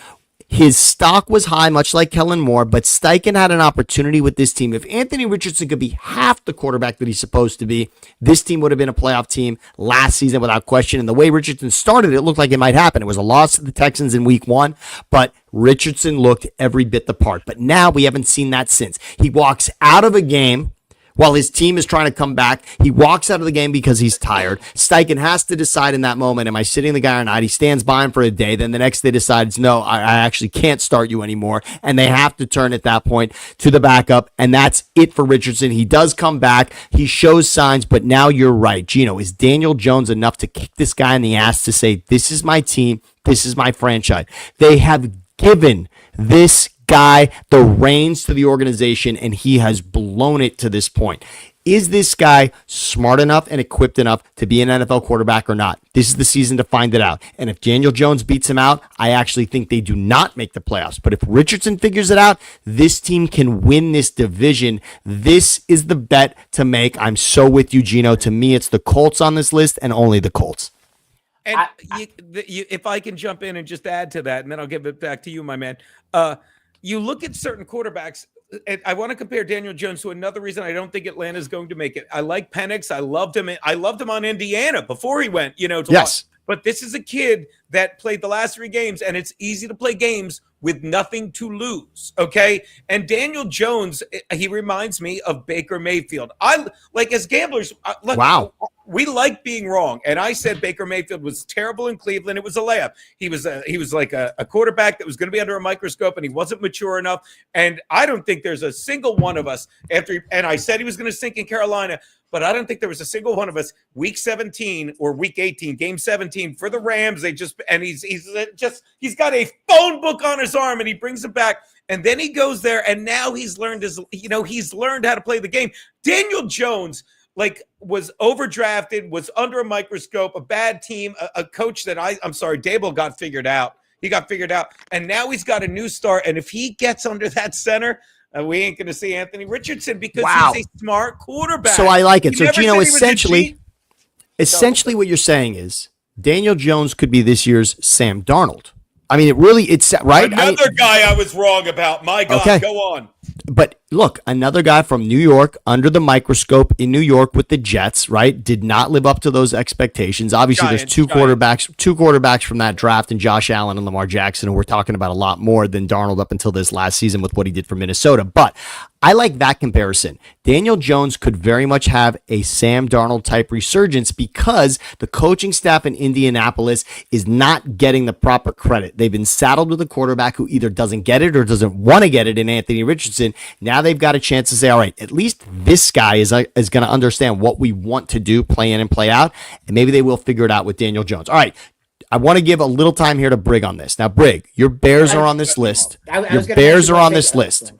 [SPEAKER 3] his stock was high, much like Kellen Moore, but Steichen had an opportunity with this team. If Anthony Richardson could be half the quarterback that he's supposed to be, this team would have been a playoff team last season without question. And the way Richardson started, it looked like it might happen. It was a loss to the Texans in week 1, but Richardson looked every bit the part. But now we haven't seen that since. He walks out of a game while his team is trying to come back. He walks out of the game because he's tired. Steichen has to decide in that moment, am I sitting the guy or not? He stands by him for a day. Then the next day decides, no, I actually can't start you anymore. And they have to turn at that point to the backup. And that's it for Richardson. He does come back. He shows signs, but now you're right. Gino, is Daniel Jones enough to kick this guy in the ass to say, this is my team, this is my franchise? They have given this guy the reins to the organization, and he has blown it to this point. Is this guy smart enough and equipped enough to be an NFL quarterback or not? This is the season to find it out. And if Daniel Jones beats him out, I actually think they do not make the playoffs. But if Richardson figures it out, this team can win this division. This is the bet to make. I'm so with you, Gino. To me, it's the Colts on this list and only the Colts.
[SPEAKER 2] And if I can jump in and just add to that, and then I'll give it back to you, my man. You look at certain quarterbacks, and I want to compare Daniel Jones to another reason I don't think Atlanta is going to make it. I like Penix. I loved him on Indiana before he went, to
[SPEAKER 3] yes.
[SPEAKER 2] But this is a kid that played the last 3 games, and it's easy to play games with nothing to lose, okay? And Daniel Jones, he reminds me of Baker Mayfield. I like, as gamblers,
[SPEAKER 3] wow,
[SPEAKER 2] we like being wrong. And I said Baker Mayfield was terrible in Cleveland. It was a layup. He was like a quarterback that was going to be under a microscope, and he wasn't mature enough. And I don't think there's a single one of us and I said he was going to stink in Carolina, but I don't think there was a single one of us week 17 or week 18, game 17 for the Rams. He's got a phone book on his arm, and he brings it back. And then he goes there, and now he's learned how to play the game. Daniel Jones, was overdrafted, was under a microscope, a bad team, a coach that I'm sorry, Dable got figured out. He got figured out, and now he's got a new start. And if he gets under that center, we ain't going to see Anthony Richardson because he's a smart quarterback.
[SPEAKER 3] So I like it. So, Gino, essentially what you're saying is Daniel Jones could be this year's Sam Darnold. I mean, it's right.
[SPEAKER 2] Another guy I was wrong about. My God, okay. Go on.
[SPEAKER 3] But look, another guy from New York, under the microscope in New York with the Jets, right? Did not live up to those expectations. Obviously, there's two quarterbacks from that draft, and Josh Allen and Lamar Jackson, and we're talking about a lot more than Darnold up until this last season with what he did for Minnesota. But I like that comparison. Daniel Jones could very much have a Sam Darnold type resurgence because the coaching staff in Indianapolis is not getting the proper credit. They've been saddled with a quarterback who either doesn't get it or doesn't want to get it in Anthony Richardson. Now they've got a chance to say, all right, at least this guy is going to understand what we want to do, play in and play out, and maybe they will figure it out with Daniel Jones. All right, I want to give a little time here to Brig on this. Now, Brig, your Bears are on this list. Your Bears are on this list.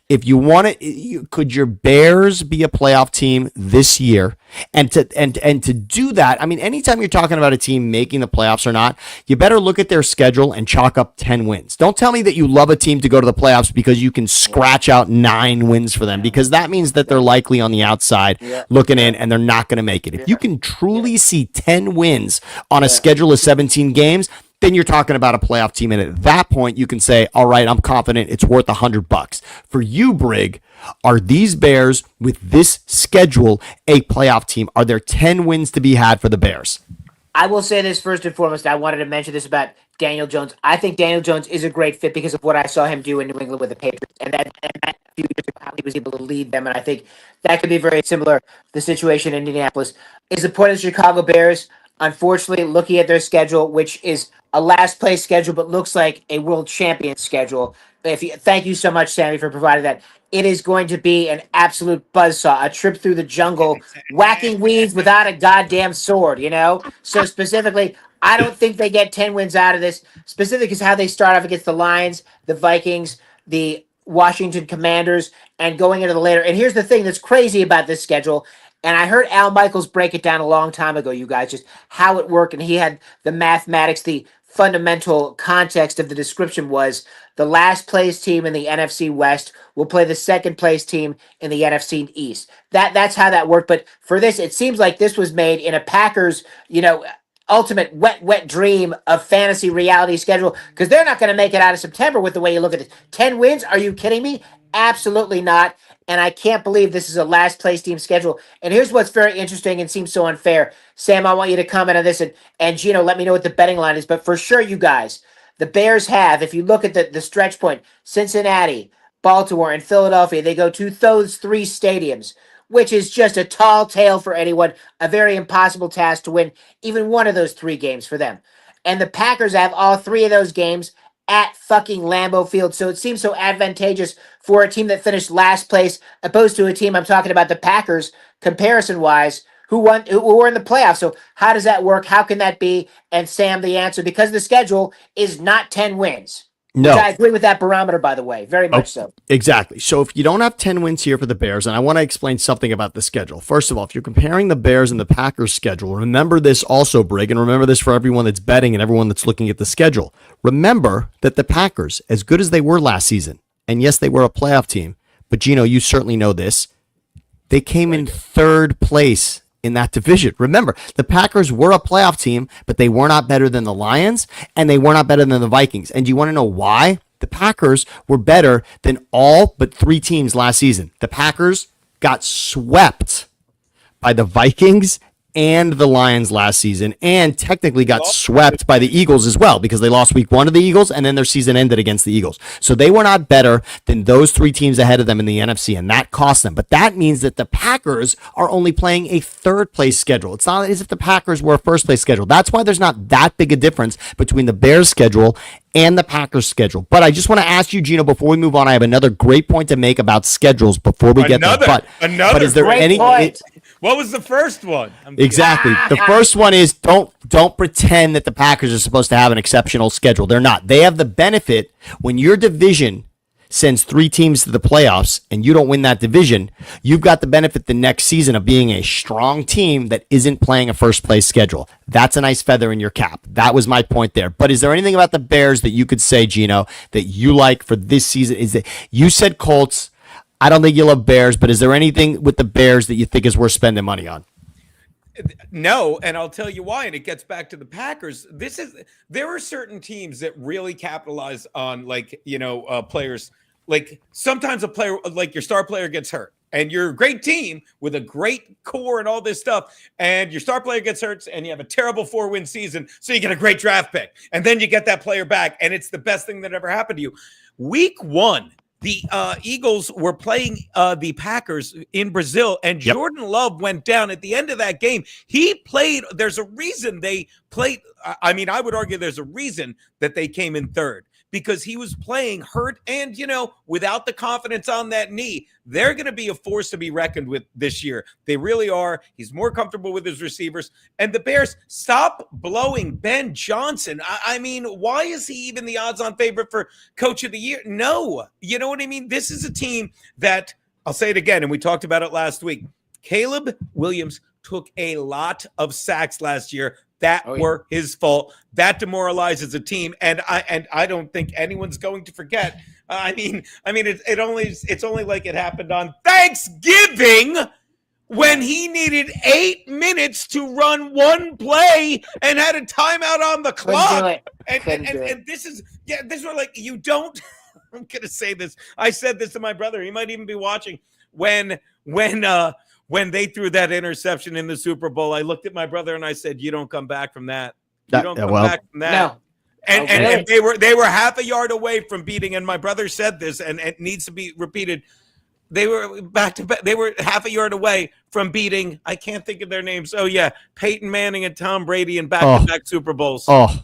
[SPEAKER 3] if you want to, could your Bears be a playoff team this year? And to do that, I mean, anytime you're talking about a team making the playoffs or not, you better look at their schedule and chalk up 10 wins. Don't tell me that you love a team to go to the playoffs because you can scratch out 9 wins for them, because that means that they're likely on the outside looking in and they're not going to make it. If you can truly see 10 wins on a schedule of 17 games, then you're talking about a playoff team. And at that point, you can say, all right, I'm confident it's worth $100. For you, Brig, are these Bears with this schedule a playoff team? Are there 10 wins to be had for the Bears?
[SPEAKER 1] I will say this first and foremost. I wanted to mention this about Daniel Jones. I think Daniel Jones is a great fit because of what I saw him do in New England with the Patriots, and that few years ago, how he was able to lead them. And I think that could be very similar. The situation in Indianapolis is the point of the Chicago Bears. Unfortunately, looking at their schedule, which is a last place schedule, but looks like a world champion schedule. Thank you so much, Sammy, for providing that. It is going to be an absolute buzzsaw, a trip through the jungle, whacking weeds without a goddamn sword, you know? So specifically, I don't think they get 10 wins out of this. Specific is how they start off against the Lions, the Vikings, the Washington Commanders, and going into the later. And here's the thing that's crazy about this schedule. And I heard Al Michaels break it down a long time ago, you guys, just how it worked. And he had the mathematics, the fundamental context of the description was the last place team in the NFC West will play the second place team in the NFC East. That's how that worked. But for this, it seems like this was made in a Packers, ultimate wet dream of fantasy reality schedule, because they're not going to make it out of September with the way you look at it. 10 wins? Are you kidding me? Absolutely not. And I can't believe this is a last place team schedule. And here's what's very interesting and seems so unfair. Sam, I want you to comment on this, and Gino, let me know what the betting line is. But for sure, you guys, the Bears have, if you look at the stretch point, Cincinnati, Baltimore, and Philadelphia, they go to those 3 stadiums, which is just a tall tale for anyone, a very impossible task to win even one of those 3 games for them. And the Packers have all 3 of those games at fucking Lambeau Field. So it seems so advantageous for a team that finished last place, opposed to a team, I'm talking about the Packers, comparison-wise, who were in the playoffs. So how does that work? How can that be? And Sam, the answer, because the schedule is not 10 wins.
[SPEAKER 3] No.
[SPEAKER 1] Which I agree with that barometer, by the way. Very much so.
[SPEAKER 3] Exactly. So if you don't have 10 wins here for the Bears, and I want to explain something about the schedule. First of all, if you're comparing the Bears and the Packers schedule, remember this also, Brig, and remember this for everyone that's betting and everyone that's looking at the schedule. Remember that the Packers, as good as they were last season, and yes, they were a playoff team, but Gino, you certainly know this, they came in 3rd place in that division. Remember, the Packers were a playoff team, but they were not better than the Lions, and they were not better than the Vikings. And do you want to know why? The Packers were better than all but 3 teams last season. The Packers got swept by the Vikings and the Lions last season, and technically got swept by the Eagles as well, because they lost week 1 to the Eagles, and then their season ended against the Eagles. So they were not better than those 3 teams ahead of them in the NFC, and that cost them. But that means that the Packers are only playing a 3rd place schedule. It's not as if the Packers were a 1st place schedule. That's why there's not that big a difference between the Bears schedule and the Packers schedule. But I just want to ask you, Gino, before we move on, I have another great point to make about schedules before we get there. But is there any
[SPEAKER 1] point.
[SPEAKER 2] What was the first one?
[SPEAKER 3] Exactly. The first one is don't pretend that the Packers are supposed to have an exceptional schedule. They're not. They have the benefit when your division sends 3 teams to the playoffs and you don't win that division, you've got the benefit the next season of being a strong team that isn't playing a 1st place schedule. That's a nice feather in your cap. That was my point there. But is there anything about the Bears that you could say, Gino, that you like for this season? Is it, you said Colts. I don't think you love Bears, but is there anything with the Bears that you think is worth spending money on?
[SPEAKER 2] No, and I'll tell you why. And it gets back to the Packers. There are certain teams that really capitalize on, players. Like sometimes a player, like your star player, gets hurt, and you're a great team with a great core and all this stuff, and your star player gets hurt, and you have a terrible 4-win season, so you get a great draft pick, and then you get that player back, and it's the best thing that ever happened to you. Week 1. The Eagles were playing the Packers in Brazil, and Jordan Love went down at the end of that game. He played. There's a reason they played. I mean, I would argue there's a reason that they came in 3rd, because he was playing hurt and, without the confidence on that knee. They're going to be a force to be reckoned with this year. They really are. He's more comfortable with his receivers. And the Bears, stop blowing Ben Johnson. I mean, why is he even the odds-on favorite for Coach of the Year? No. You know what I mean? This is a team that, I'll say it again, and we talked about it last week. Caleb Williams took a lot of sacks last year that were his fault. That demoralizes a team, and I don't think anyone's going to forget. It's only like it happened on Thanksgiving when he needed 8 minutes to run one play and had a timeout on the clock. And this is like, you don't. I'm gonna say this. I said this to my brother. He might even be watching. When they threw that interception in the Super Bowl, I looked at my brother and I said, "You don't come back from that. You don't come back from that."
[SPEAKER 1] No.
[SPEAKER 2] And they were half a yard away from beating. And my brother said this, and it needs to be repeated. They were back to back. They were half a yard away from beating. I can't think of their names. Oh yeah, Peyton Manning and Tom Brady in back-to-back Super Bowls. And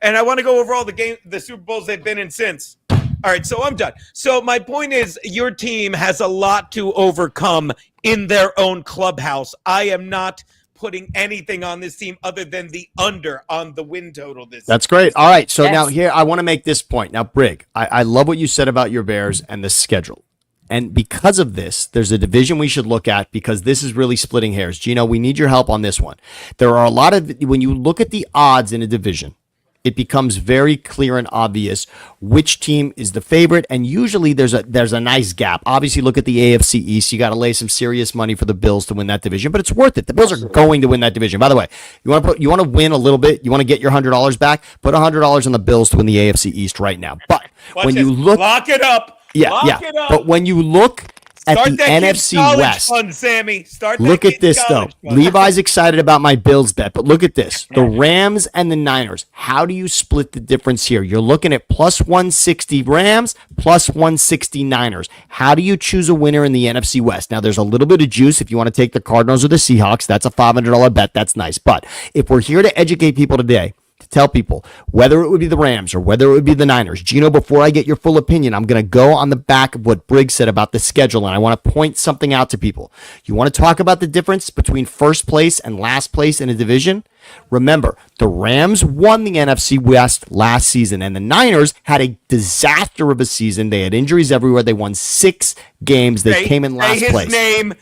[SPEAKER 2] I want to go over all the Super Bowls they've been in since. All right, so I'm done. So my point is, your team has a lot to overcome in their own clubhouse. I am not putting anything on this team other than the under on the win total.
[SPEAKER 3] That's great. All right, so now here I want to make this point. Now, Brig, I love what you said about your Bears and the schedule. And because of this, there's a division we should look at because this is really splitting hairs. Gino, we need your help on this one. There are a lot of, when you look at the odds in a division, it becomes very clear and obvious which team is the favorite, and usually there's a nice gap. Obviously, look at the AFC East. You got to lay some serious money for the Bills to win that division, but it's worth it. The Bills are going to win that division. By the way, you want to win a little bit. You want to get your $100 back. Put $100 on the Bills to win the AFC East right now. But you
[SPEAKER 2] lock it up.
[SPEAKER 3] Lock it up. But when you look at the NFC West.
[SPEAKER 2] Fund, Sammy.
[SPEAKER 3] Look at this, though. Levi's excited about my Bills bet, but look at this. The Rams and the Niners. How do you split the difference here? You're looking at plus 160 Rams, plus 160 Niners. How do you choose a winner in the NFC West? Now, there's a little bit of juice if you want to take the Cardinals or the Seahawks. That's a $500 bet. That's nice. But if we're here to educate people today, to tell people whether it would be the Rams or whether it would be the Niners. Gino, before I get your full opinion, I'm going to go on the back of what Briggs said about the schedule, and I want to point something out to people. You want to talk about the difference between first place and last place in a division? Remember, the Rams won the NFC West last season, and the Niners had a disaster of a season. They had injuries everywhere. They won 6 games. They came in last place.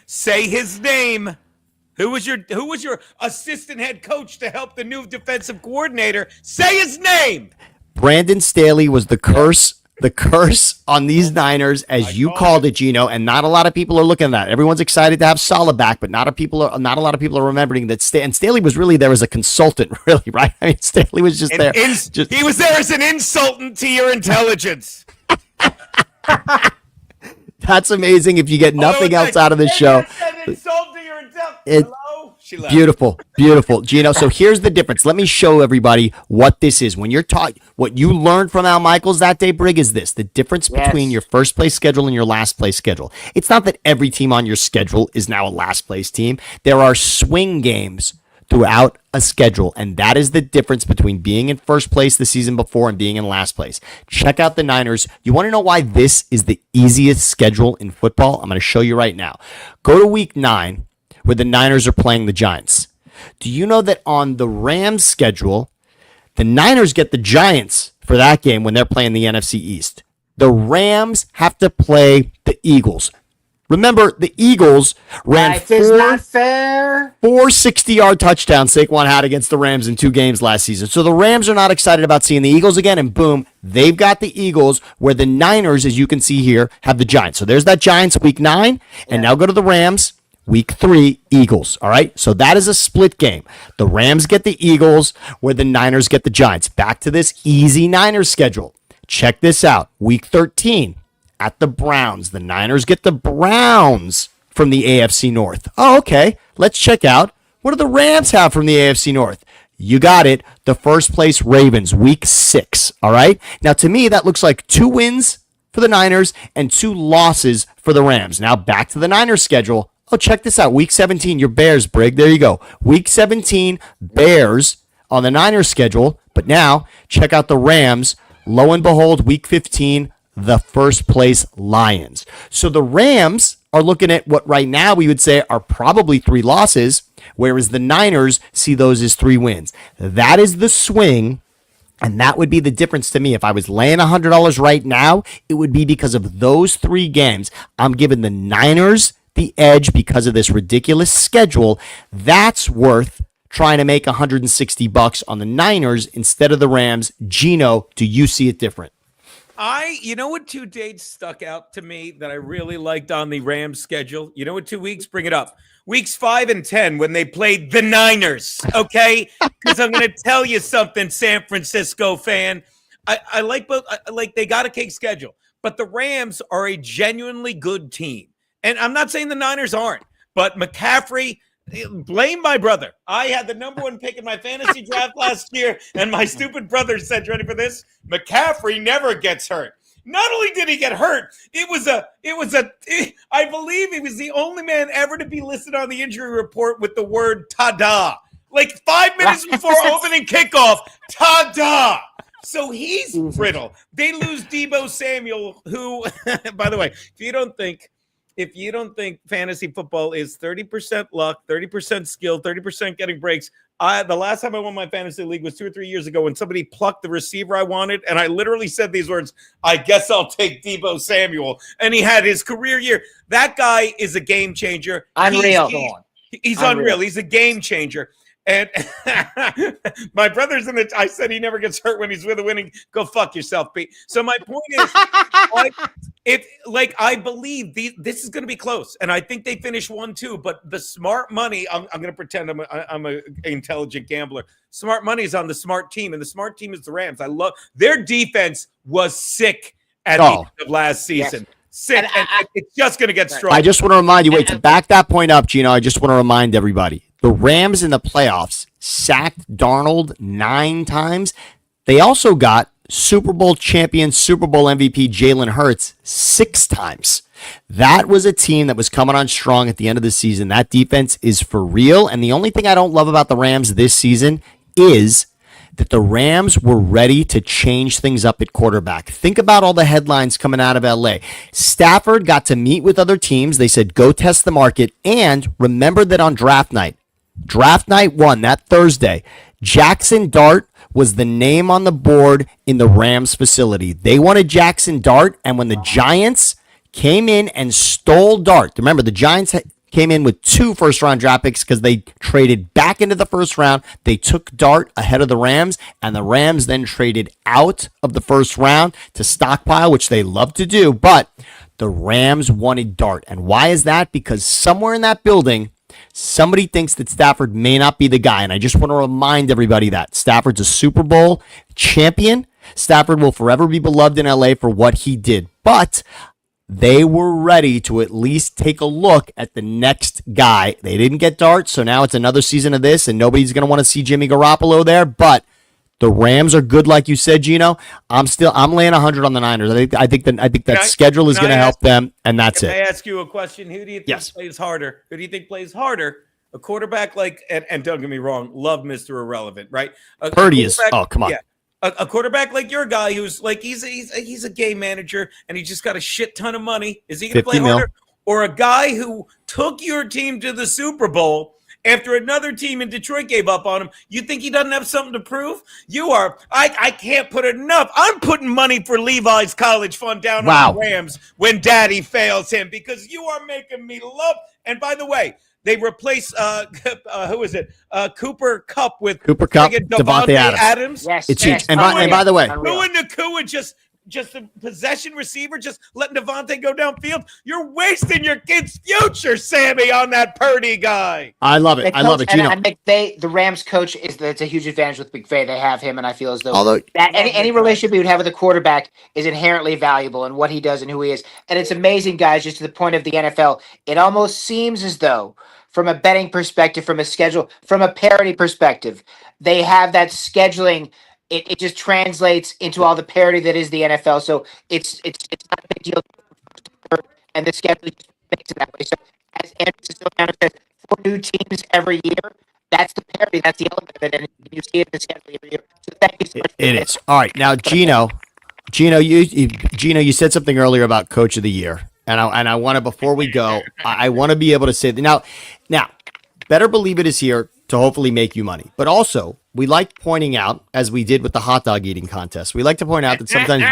[SPEAKER 2] Say his name. Who was your assistant head coach to help the new defensive coordinator? Say his name.
[SPEAKER 3] Brandon Staley was the curse on these Niners, as you called it, Gino, and not a lot of people are looking at that. Everyone's excited to have Saleh back, but not a lot of people are remembering that. And Staley was really there as a consultant, really, right? I mean, Staley was just there.
[SPEAKER 2] He was there as an insultant to your intelligence.
[SPEAKER 3] That's amazing. If you get nothing else out of this show. Beautiful, Gino. So here's the difference. Let me show everybody what this is. When you're taught, what you learned from Al Michaels that day, Brig, is this: the difference between your first place schedule and your last place schedule. It's not that every team on your schedule is now a last place team. There are swing games throughout a schedule, and that is the difference between being in first place the season before and being in last place. Check out the Niners. You want to know why this is the easiest schedule in football? I'm going to show you right now. Go to week 9, where the Niners are playing the Giants. Do you know that on the Rams schedule, the Niners get the Giants for that game when they're playing the NFC East? The Rams have to play the Eagles. Remember, the Eagles ran 4 60-yard touchdowns Saquon had against the Rams in 2 games last season. So the Rams are not excited about seeing the Eagles again, and boom, they've got the Eagles, where the Niners, as you can see here, have the Giants. So there's that Giants week 9, and now go to the Rams. Week 3, Eagles. All right, so that is a split game. The Rams get the Eagles, where the Niners get the Giants. Back to this easy Niners schedule. Check this out. Week 13, at the Browns. The Niners get the Browns from the AFC North. Oh, okay. Let's check out, what do the Rams have from the AFC North? You got it. The first place Ravens, week 6. All right. Now, to me, that looks like 2 wins for the Niners and 2 losses for the Rams. Now, back to the Niners schedule. Oh, check this out. Week 17, your Bears, Brig. There you go. Week 17, Bears on the Niners schedule. But now, check out the Rams Lo and behold, week 15, the first place Lions. So the Rams are looking at what right now we would say are probably 3 losses, whereas the Niners see those as 3 wins. That is the swing. And that would be the difference to me. If I was laying $100 right now, it would be because of those 3 games. I'm giving the Niners the edge because of this ridiculous schedule. That's worth trying to make $160 on the Niners instead of the Rams. Gino, do you see it different?
[SPEAKER 2] You know what 2 dates stuck out to me that I really liked on the Rams schedule? You know what 2 weeks? Bring it up. Weeks 5 and 10 when they played the Niners, okay? Because I'm going to tell you something, San Francisco fan. I like both. Like they got a cake schedule, but the Rams are a genuinely good team. And I'm not saying the Niners aren't, but McCaffrey, blame my brother. I had the number 1 pick in my fantasy draft last year, and my stupid brother said, ready for this? McCaffrey never gets hurt. Not only did he get hurt, I believe he was the only man ever to be listed on the injury report with the word "tada." Like 5 minutes before opening kickoff, tada. So he's brittle. They lose Deebo Samuel, who, by the way, if you don't think fantasy football is 30% luck, 30% skill, 30% getting breaks, the last time I won my fantasy league was 2 or 3 years ago when somebody plucked the receiver I wanted, and I literally said these words, I guess I'll take Deebo Samuel, and he had his career year. That guy is a game changer.
[SPEAKER 1] Unreal.
[SPEAKER 2] He's unreal. He's a game changer. And my brother's I said he never gets hurt when he's with a winning. Go fuck yourself, Pete. So my point is, I believe this is going to be close, and I think they finish 1-2. But the smart money, I'm going to pretend I'm an intelligent gambler. Smart money is on the smart team, and the smart team is the Rams. I love their defense was sick at the end of last season. Yes. Sick, and it's just going to get stronger.
[SPEAKER 3] I just want to remind you, to back that point up, Gino, I just want to remind everybody. The Rams in the playoffs sacked Darnold 9 times. They also got Super Bowl champion, Super Bowl MVP Jalen Hurts 6 times. That was a team that was coming on strong at the end of the season. That defense is for real. And the only thing I don't love about the Rams this season is that the Rams were ready to change things up at quarterback. Think about all the headlines coming out of LA. Stafford got to meet with other teams. They said, go test the market. And remember that on draft night 1, that Thursday, Jackson Dart was the name on the board in the Rams facility. They wanted Jackson Dart, and when the Giants came in and stole Dart, remember the Giants came in with 2 first-round draft picks because they traded back into the first round. They took Dart ahead of the Rams, and the Rams then traded out of the first round to stockpile, which they love to do, but the Rams wanted Dart. And why is that? Because somewhere in that building, somebody thinks that Stafford may not be the guy, and I just want to remind everybody that Stafford's a Super Bowl champion. Stafford will forever be beloved in LA for what he did, but they were ready to at least take a look at the next guy. They didn't get Dart, so now it's another season of this, and nobody's going to want to see Jimmy Garoppolo there, but the Rams are good, like you said, Gino. I'm laying 100 on the Niners. I think that schedule is going to help them, and that's it.
[SPEAKER 2] Can I ask you a question? Who do you think plays harder? Who do you think plays harder? A quarterback and don't get me wrong, love Mr. Irrelevant, right?
[SPEAKER 3] Purdy is. Oh, come on.
[SPEAKER 2] Yeah. A quarterback like your guy who's like he's a game manager and he just got a shit ton of money. Is he going to play harder? Or a guy who took your team to the Super Bowl after another team in Detroit gave up on him? You think he doesn't have something to prove? You are. I can't put enough. I'm putting money for Levi's college fund down on the Rams when Daddy fails him because you are making me love. And by the way, they replace who is it? Cooper Kupp with
[SPEAKER 3] Devontae Adams.
[SPEAKER 1] Yes,
[SPEAKER 3] it's huge. And by the way,
[SPEAKER 2] Tua Nakua just a possession receiver, just letting Devontae go downfield. You're wasting your kid's future, Sammy, on that Purdy guy.
[SPEAKER 3] I love it. I love it. Gino.
[SPEAKER 1] The Rams coach that's a huge advantage with McVay. They have him, and I feel as though any relationship you would have with a quarterback is inherently valuable in what he does and who he is. And it's amazing, guys, just to the point of the NFL. It almost seems as though, from a betting perspective, from a schedule, from a parity perspective, they have that scheduling. It just translates into all the parity that is the NFL. So it's not a big deal, and the schedule just makes it that way. So as Andrew Siciliano says, 4 new teams every year. That's the parity. That's the element of it, and you see it in the schedule every year. So thank you so much.
[SPEAKER 3] It is all right now, Gino. Gino, you said something earlier about Coach of the Year, and I want to, before we go, I want to be able to say that now, Better Believe It is here to hopefully make you money, but also we like pointing out, as we did with the hot dog eating contest, we like to point out that sometimes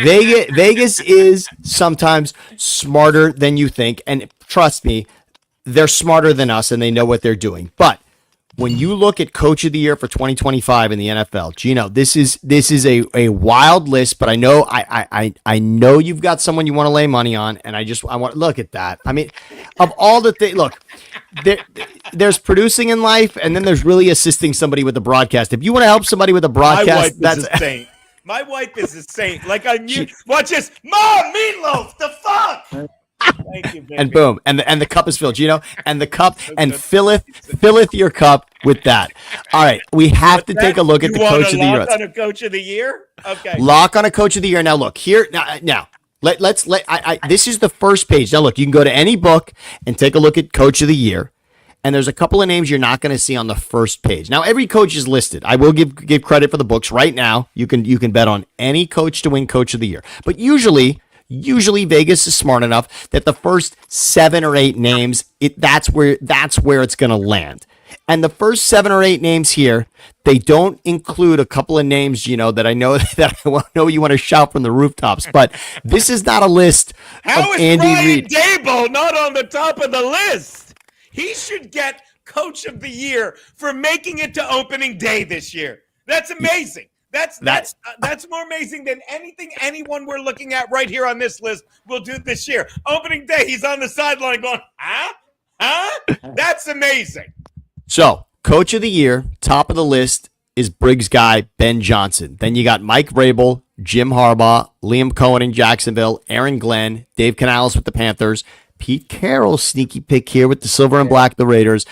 [SPEAKER 3] Vegas is sometimes smarter than you think, and trust me, they're smarter than us and they know what they're doing, but. When you look at Coach of the Year for 2025 in the NFL, Gino, this is a wild list, but I know I know you've got someone you want to lay money on, and I want to look at that. I mean, of all the things, look, there's producing in life, and then there's really assisting somebody with the broadcast. If you want to help somebody with the broadcast, that's
[SPEAKER 2] a saint. My wife is a saint. Like watch this, Mom, Meatloaf, the fuck. Thank you, baby.
[SPEAKER 3] And boom, and the cup is filled, Gino, and the cup and filleth your cup with that. All right, we have to take a look at the Coach of the Year.
[SPEAKER 2] Lock on a Coach of the Year? Okay.
[SPEAKER 3] Lock on a Coach of the Year. Now look here. Now let's this is the first page. Now look, you can go to any book and take a look at Coach of the Year. And there's a couple of names you're not going to see on the first page. Now, every coach is listed. I will give credit for the books right now. You can bet on any coach to win Coach of the Year. But usually Vegas is smart enough that the first 7 or 8 names, that's where it's going to land. And the first 7 or 8 names here, they don't include a couple of names, that I know you want to shout from the rooftops. But this is not a list
[SPEAKER 2] How
[SPEAKER 3] of
[SPEAKER 2] is
[SPEAKER 3] Andy
[SPEAKER 2] Brian
[SPEAKER 3] Reid.
[SPEAKER 2] Dable not on the top of the list? He should get Coach of the Year for making it to opening day this year. That's amazing. That's more amazing than anyone we're looking at right here on this list will do this year. Opening day, he's on the sideline going, huh? That's amazing.
[SPEAKER 3] So, Coach of the Year, top of the list is Briggs guy Ben Johnson. Then you got Mike Vrabel, Jim Harbaugh, Liam Cohen in Jacksonville, Aaron Glenn, Dave Canales with the Panthers, Pete Carroll, sneaky pick here with the Silver and Black, the Raiders,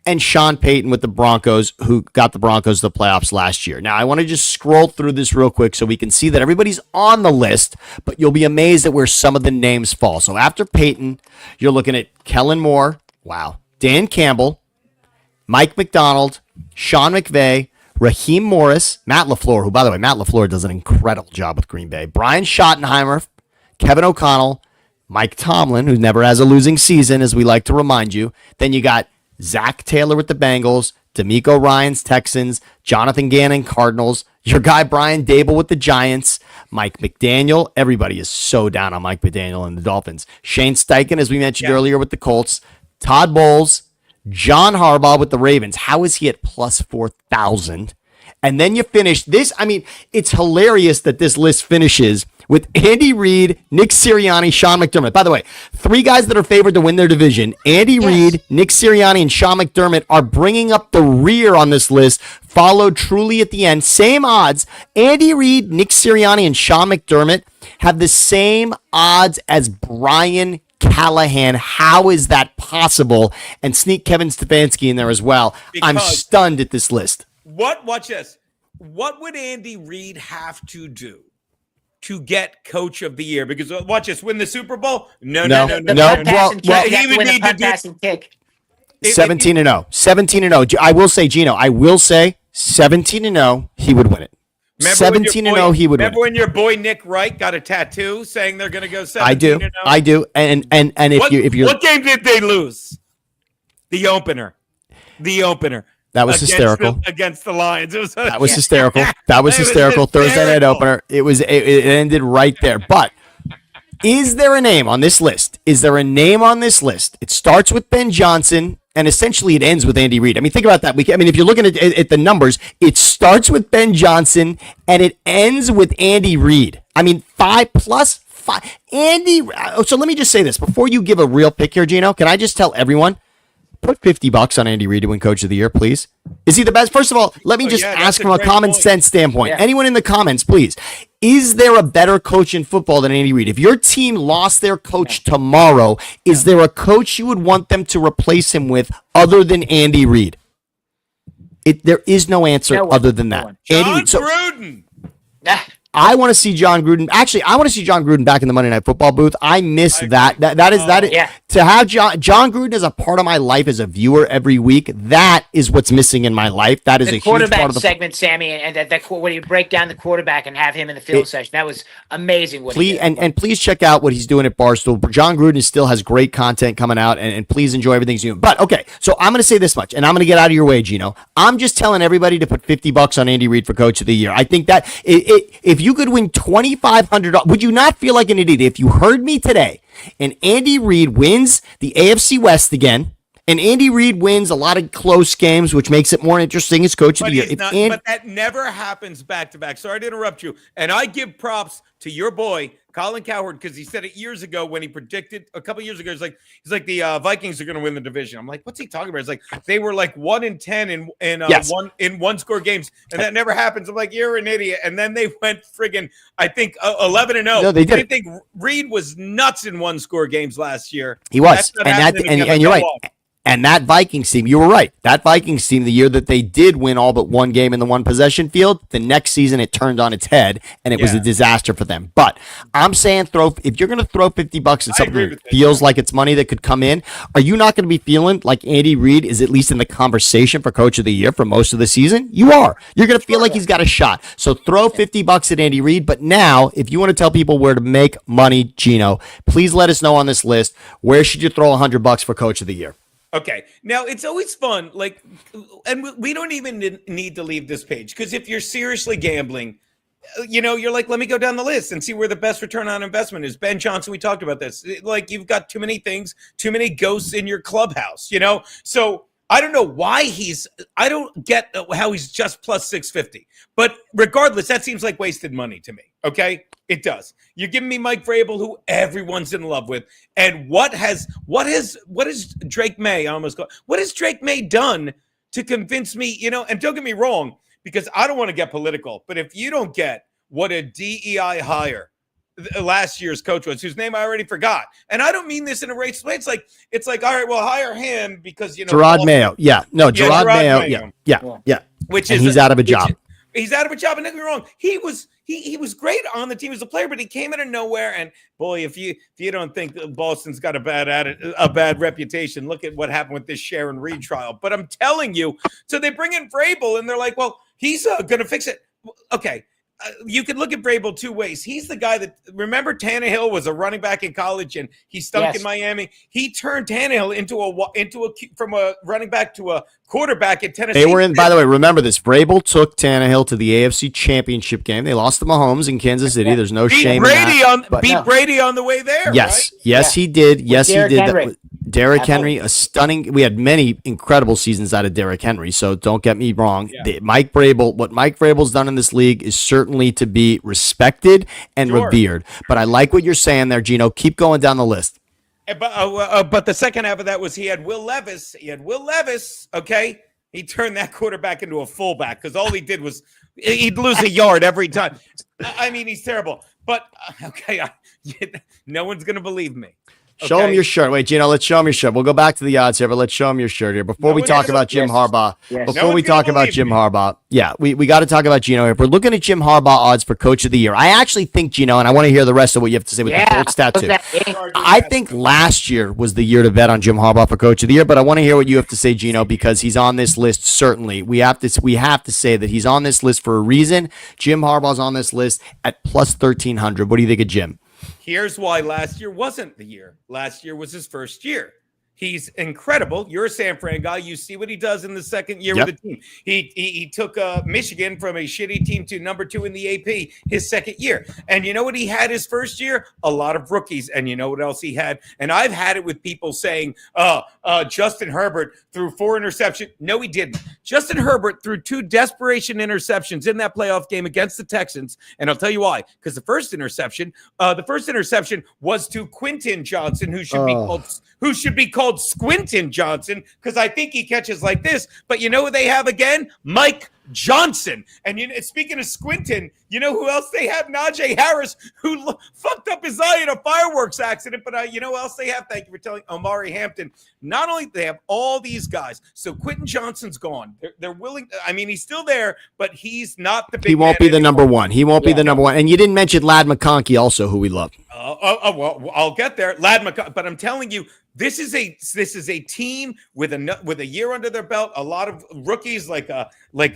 [SPEAKER 3] and Sean Payton with the Broncos, who got the Broncos to the playoffs last year. Now, I want to just scroll through this real quick so we can see that everybody's on the list, but you'll be amazed at where some of the names fall. So after Payton, you're looking at Kellen Moore, wow, Dan Campbell, Mike McDonald, Sean McVay, Raheem Morris, Matt LaFleur, who, by the way, Matt LaFleur does an incredible job with Green Bay, Brian Schottenheimer, Kevin O'Connell, Mike Tomlin, who never has a losing season, as we like to remind you. Then you got Zach Taylor with the Bengals, D'Amico Ryans, Texans, Jonathan Gannon, Cardinals, your guy Brian Dable with the Giants, Mike McDaniel. Everybody is so down on Mike McDaniel and the Dolphins. Shane Steichen, as we mentioned earlier, with the Colts, Todd Bowles, John Harbaugh with the Ravens. How is he at plus 4,000? And then you finish this. I mean, it's hilarious that this list finishes with Andy Reid, Nick Sirianni, Sean McDermott. By the way, 3 guys that are favored to win their division. Andy Reid, Nick Sirianni, and Sean McDermott are bringing up the rear on this list, followed truly at the end. Same odds. Andy Reid, Nick Sirianni, and Sean McDermott have the same odds as Brian Callahan. How is that possible? And sneak Kevin Stefanski in there as well. I'm stunned at this list.
[SPEAKER 2] Watch this. What would Andy Reid have to do to get Coach of the Year? Because watch this, win the Super Bowl? No.
[SPEAKER 3] Well,
[SPEAKER 2] he would need to do
[SPEAKER 1] kick.
[SPEAKER 3] 17-0. 17-0. I will say, Gino, 17-0, he would win it. 17-0, he would win.
[SPEAKER 2] Remember when your boy Nick Wright got a tattoo saying they're going to go 17-0?
[SPEAKER 3] I do. And if you
[SPEAKER 2] what game did they lose? The opener.
[SPEAKER 3] That was hysterical
[SPEAKER 2] against the Lions.
[SPEAKER 3] That was hysterical. That was hysterical. Thursday night opener. It ended right there. But is there a name on this list? It starts with Ben Johnson, and essentially it ends with Andy Reid. I mean, think about that. If you're looking at the numbers, it starts with Ben Johnson and it ends with Andy Reid. I mean, 5+5. Andy. So let me just say this before you give a real pick here, Gino. Can I just tell everyone? Put $50 on Andy Reid to win Coach of the Year, please. Is he the best? First of all, let me just ask from a common sense standpoint. Yeah. Anyone in the comments, please. Is there a better coach in football than Andy Reid? If your team lost their coach tomorrow, is there a coach you would want them to replace him with other than Andy Reid? There is no answer other than that.
[SPEAKER 2] John Gruden.
[SPEAKER 3] I want to see John Gruden. Actually, I want to see John Gruden back in the Monday Night Football booth. I miss that. That is. to have John Gruden as a part of my life as a viewer every week, that is what's missing in my life. That is a huge part of the
[SPEAKER 1] segment, Sammy, and that when you break down the quarterback and have him in the field session, that was amazing.
[SPEAKER 3] And please check out what he's doing at Barstool. John Gruden still has great content coming out, and please enjoy everything he's doing. But okay, so I'm going to say this much, and I'm going to get out of your way, Gino. I'm just telling everybody to put $50 on Andy Reid for Coach of the Year. I think that if you could win $2,500, would you not feel like an idiot if you heard me today and Andy Reid wins the AFC West again? And Andy Reid wins a lot of close games, which makes it more interesting as Coach of the Year.
[SPEAKER 2] But that never happens back to back. Sorry to interrupt you. And I give props to your boy, Colin Cowherd, because he said it years ago when he predicted a couple years ago. He's like the Vikings are going to win the division. I'm like, what's he talking about? It's like they were like 1-10 in one score games, and that never happens. I'm like, you're an idiot. And then they went friggin' I think 11-0.
[SPEAKER 3] No, they did.
[SPEAKER 2] I think Reid was nuts in one score games last year.
[SPEAKER 3] He was, and you're right. And that Vikings team, you were right. That Vikings team, the year that they did win all but one game in the one possession field, the next season it turned on its head, and it was a disaster for them. But I'm saying if you're going to throw $50 at something that feels like it's money that could come in, are you not going to be feeling like Andy Reid is at least in the conversation for Coach of the Year for most of the season? You are. You're going to feel like he's got a shot. So throw $50 at Andy Reid. But now, if you want to tell people where to make money, Gino, please let us know on this list. Where should you throw $100 for Coach of the Year?
[SPEAKER 2] Okay. Now, it's always fun, and we don't even need to leave this page, because if you're seriously gambling, you're like, let me go down the list and see where the best return on investment is. Ben Johnson, we talked about this. Like, you've got too many things, too many ghosts in your clubhouse, So I don't know why I don't get how he's just plus 650. But regardless, that seems like wasted money to me, okay? It does. You're giving me Mike Vrabel, who everyone's in love with. And what has Drake May what has Drake May done to convince me, and don't get me wrong, because I don't want to get political, but if you don't get what a DEI hire last year's coach was, whose name I already forgot, and I don't mean this in a racist way. It's like, all right, well, hire him because
[SPEAKER 3] Gerard Mayo. Yeah, no, Gerard Mayo. Yeah. He's out of a job.
[SPEAKER 2] He's out of a job, and don't get me wrong, he was great on the team as a player, but he came out of nowhere. And boy, if you don't think Boston's got a bad reputation, look at what happened with this Sharon Reed trial. But I'm telling you, so they bring in Vrabel, and they're like, well, he's going to fix it. Okay. You could look at Vrabel two ways. He's the guy that, remember, Tannehill was a running back in college and he stunk in Miami. He turned Tannehill from a running back to a quarterback at Tennessee.
[SPEAKER 3] They were in, by the way, remember this. Vrabel took Tannehill to the AFC Championship game. They lost to Mahomes in Kansas City. There's no shame in that.
[SPEAKER 2] Beat Brady on the way there.
[SPEAKER 3] Yes,
[SPEAKER 2] right?
[SPEAKER 3] yes, he did. Yes, he did.
[SPEAKER 1] Henry.
[SPEAKER 3] Derrick Henry, a stunning. We had many incredible seasons out of Derrick Henry, so don't get me wrong. Yeah. What Mike Vrabel's done in this league is certainly to be respected and revered. But I like what you're saying there, Gino. Keep going down the list.
[SPEAKER 2] But the second half of that was he had Will Levis. Okay, he turned that quarterback into a fullback because all he did was he'd lose a yard every time. I mean, he's terrible. But okay, no one's gonna believe me.
[SPEAKER 3] Show him your shirt. Wait, Gino, let's show him your shirt. We'll go back to the odds here, but let's show him your shirt here. Before we talk about Jim Harbaugh, we got to talk about Gino here. If we're looking at Jim Harbaugh odds for Coach of the Year, I actually think, Gino, and I want to hear the rest of what you have to say with the Colts stat too. I think last year was the year to bet on Jim Harbaugh for Coach of the Year, but I want to hear what you have to say, Gino, because he's on this list, certainly. We have to say that he's on this list for a reason. Jim Harbaugh's on this list at plus 1,300. What do you think of Jim?
[SPEAKER 2] Here's why last year wasn't the year. Last year was his first year. He's incredible. You're a San Fran guy. You see what he does in the second year with the team. He took Michigan from a shitty team to number 2 in the AP his second year. And you know what he had his first year? A lot of rookies. And you know what else he had? And I've had it with people saying, Justin Herbert threw 4 interceptions. No, he didn't. Justin Herbert threw 2 desperation interceptions in that playoff game against the Texans. And I'll tell you why. Because the first interception was to Quentin Johnson, who should be called Squintin Johnson, because I think he catches like this. But you know who they have again? Mike Johnson. And speaking of Squintin, you know who else they have? Najee Harris, who fucked up his eye in a fireworks accident. But you know who else they have? Thank you for telling Omari Hampton. Not only do they have all these guys, so Quentin Johnson's gone. They're willing. I mean, he's still there, but he's not the big.
[SPEAKER 3] He won't be the number one. He won't be the number one. And you didn't mention Ladd McConkey, also, who we love.
[SPEAKER 2] Well, I'll get there. Ladd McConkey. But I'm telling you, This is a team with a year under their belt. A lot of rookies like God. Why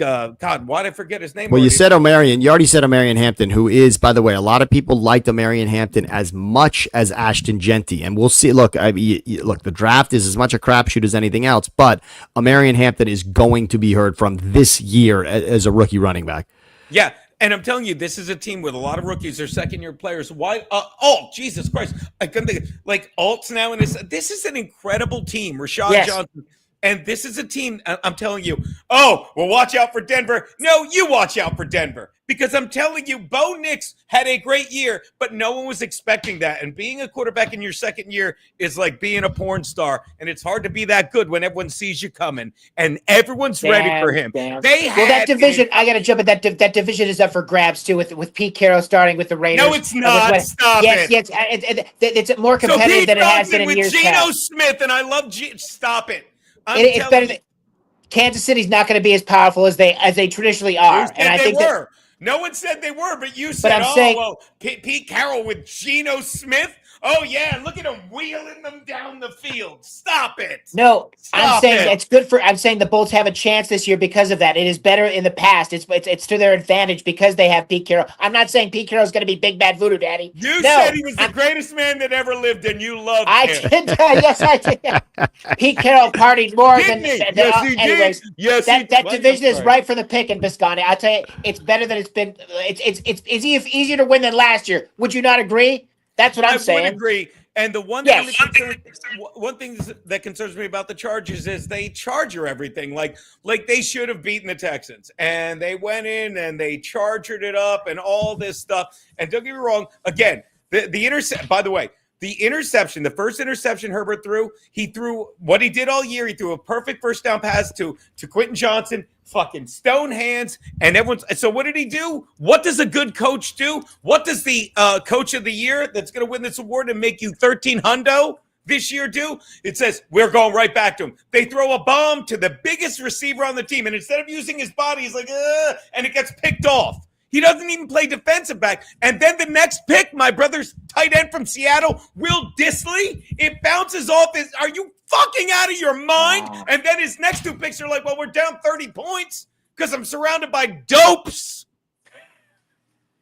[SPEAKER 2] did I forget his name?
[SPEAKER 3] Well, you said Omarion. You already said Omarion Hampton, who is, by the way, a lot of people liked Omarion Hampton as much as Ashton Genty, and we'll see. Look, look, the draft is as much a crapshoot as anything else, but Omarion Hampton is going to be heard from this year as a rookie running back.
[SPEAKER 2] Yeah. And I'm telling you, this is a team with a lot of rookies. They're second-year players. Why? Oh, Jesus Christ! I couldn't think. Like Alt's now in this. This is an incredible team. Rashad Johnson, and this is a team. I'm telling you. Oh, well, watch out for Denver. No, you watch out for Denver because I'm telling you, Bo Nix had a great year, but no one was expecting that. And being a quarterback in your second year is like being a porn star, and it's hard to be that good when everyone sees you coming and everyone's ready for him.
[SPEAKER 1] That division, I got to jump in. That division is up for grabs too, with Pete Carroll starting with the Raiders.
[SPEAKER 2] No, it's not. Stop it.
[SPEAKER 1] Yes, it's more competitive than it has been in years past.
[SPEAKER 2] Geno Smith, and I love Stop it.
[SPEAKER 1] It's better. Kansas City's not going to be as powerful as they traditionally are, and I think
[SPEAKER 2] were. No one said they were, but you said, well, Pete Carroll with Geno Smith? Oh, yeah, look at him wheeling them down the field. Stop it.
[SPEAKER 1] No, I'm saying it's good for – I'm saying the Bolts have a chance this year because of that. It is better in the past. It's to their advantage because they have Pete Carroll. I'm not saying Pete Carroll's going to be Big Bad Voodoo Daddy.
[SPEAKER 2] You said he was the greatest man that ever lived, and you loved him.
[SPEAKER 1] Yes, I did. Pete Carroll partied more than anyways.
[SPEAKER 2] Yes,
[SPEAKER 1] that division is right for the picking, Biscotti. I tell you, it's better than it's been. It's easier to win than last year. Would you not agree? That's what I'm saying.
[SPEAKER 2] I would agree. And the one thing that concerns me about the Chargers is they charger everything. Like they should have beaten the Texans. And they went in and they chargered it up and all this stuff. And don't get me wrong, again, by the way, the first interception Herbert threw, he threw what he did all year. He threw a perfect first down pass to Quentin Johnson, fucking stone hands, and so what did he do? What does a good coach do? What does the coach of the year that's going to win this award and make you 13 hundo this year do? It says, we're going right back to him. They throw a bomb to the biggest receiver on the team, and instead of using his body, he's like, and it gets picked off. He doesn't even play defensive back. And then the next pick, my brother's tight end from Seattle, Will Dissly, it bounces off his. Are you fucking out of your mind? And then his next two picks are like, well, we're down 30 points because I'm surrounded by dopes.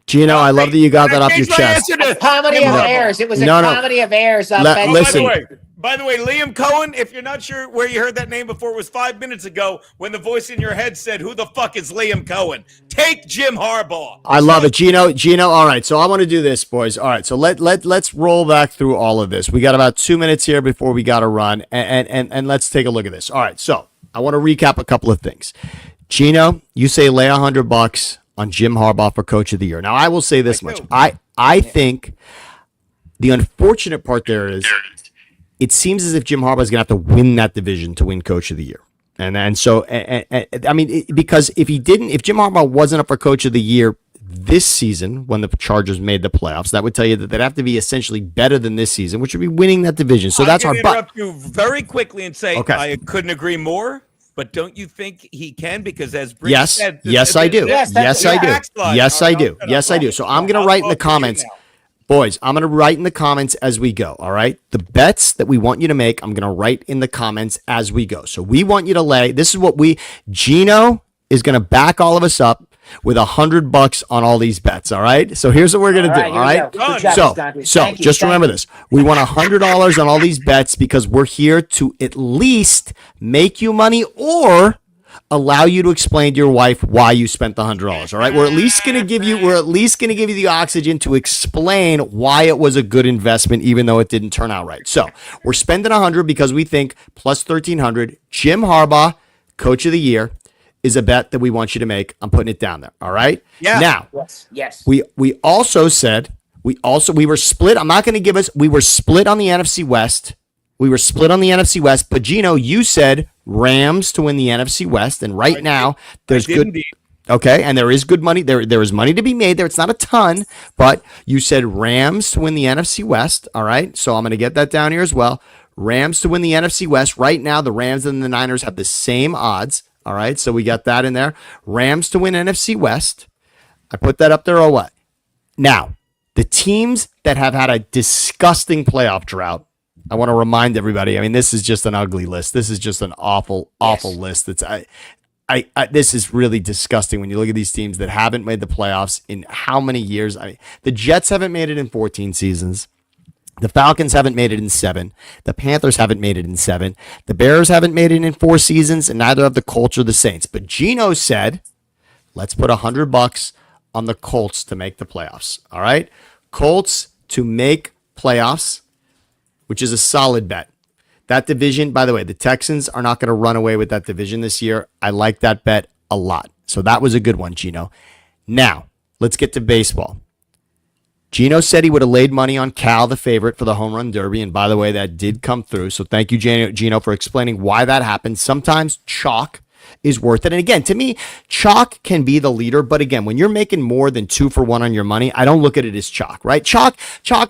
[SPEAKER 3] Gino, I love that you got that off your chest.
[SPEAKER 1] A comedy of errors. It was a comedy of errors.
[SPEAKER 3] Listen.
[SPEAKER 2] By the way, Liam Cohen, if you're not sure where you heard that name before, it was 5 minutes ago when the voice in your head said, who the fuck is Liam Cohen? Take Jim Harbaugh.
[SPEAKER 3] I love it. Gino, all right. So I want to do this, boys. All right. So let's roll back through all of this. We got about 2 minutes here before we got to run. And let's take a look at this. All right. So I want to recap a couple of things. Gino, you say lay $100 on Jim Harbaugh for Coach of the Year. Now, I will say this much. I think the unfortunate part there is it seems as if Jim Harbaugh is going to have to win that division to win Coach of the Year. And so, I mean, because if Jim Harbaugh wasn't up for Coach of the Year this season when the Chargers made the playoffs, that would tell you that they'd have to be essentially better than this season, which would be winning that division. So that's our butt.
[SPEAKER 2] I interrupt you very quickly and say, I couldn't agree more. But don't you think he can? Because as Brady said,
[SPEAKER 3] yes, I do. Yes, I do. Yes, I do. So I'm going to write in the comments. Boys, I'm going to write in the comments as we go, all right? The bets that we want you to make, I'm going to write in the comments as we go. So we want you to lay. This is what Gino is going to back all of us up with $100 on all these bets, all right? So here's what we're going to do, all right? So just remember this. We want $100 on all these bets because we're here to at least make you money or allow you to explain to your wife why you spent the $100. All right, we're at least going to give you the oxygen to explain why it was a good investment, even though it didn't turn out right. So we're spending $100 because we think plus 1,300. Jim Harbaugh, Coach of the Year, is a bet that we want you to make. I'm putting it down there. All right.
[SPEAKER 2] Yeah.
[SPEAKER 3] Now,
[SPEAKER 1] yes.
[SPEAKER 3] We also said we were split. I'm not going to give us. We were split on the NFC West. But Gino, you said Rams to win the NFC West, and right now there's good. Indeed. Okay, and there is good money. There is money to be made there. It's not a ton, but you said Rams to win the NFC West. All right, so I'm going to get that down here as well. Rams to win the NFC West. Right now, the Rams and the Niners have the same odds. All right, so we got that in there. Rams to win NFC West. I put that up there or what? Now, the teams that have had a disgusting playoff drought I want to remind everybody. I mean, this is just an ugly list. This is just an awful list. That's this is really disgusting when you look at these teams that haven't made the playoffs in how many years? I mean, the Jets haven't made it in 14 seasons. The Falcons haven't made it in 7. The Panthers haven't made it in 7. The Bears haven't made it in 4 seasons, and neither have the Colts or the Saints. But Gino said, let's put $100 on the Colts to make the playoffs. All right? Colts to make playoffs, which is a solid bet. That division, by the way, the Texans are not going to run away with that division this year. I like that bet a lot. So that was a good one, Gino. Now, let's get to baseball. Gino said he would have laid money on Cal, the favorite, for the home run derby. And by the way, that did come through. So thank you, Gino, for explaining why that happened. Sometimes chalk is worth it. And again, to me, chalk can be the leader. But again, when you're making more than 2 for 1 on your money, I don't look at it as chalk, right? Chalk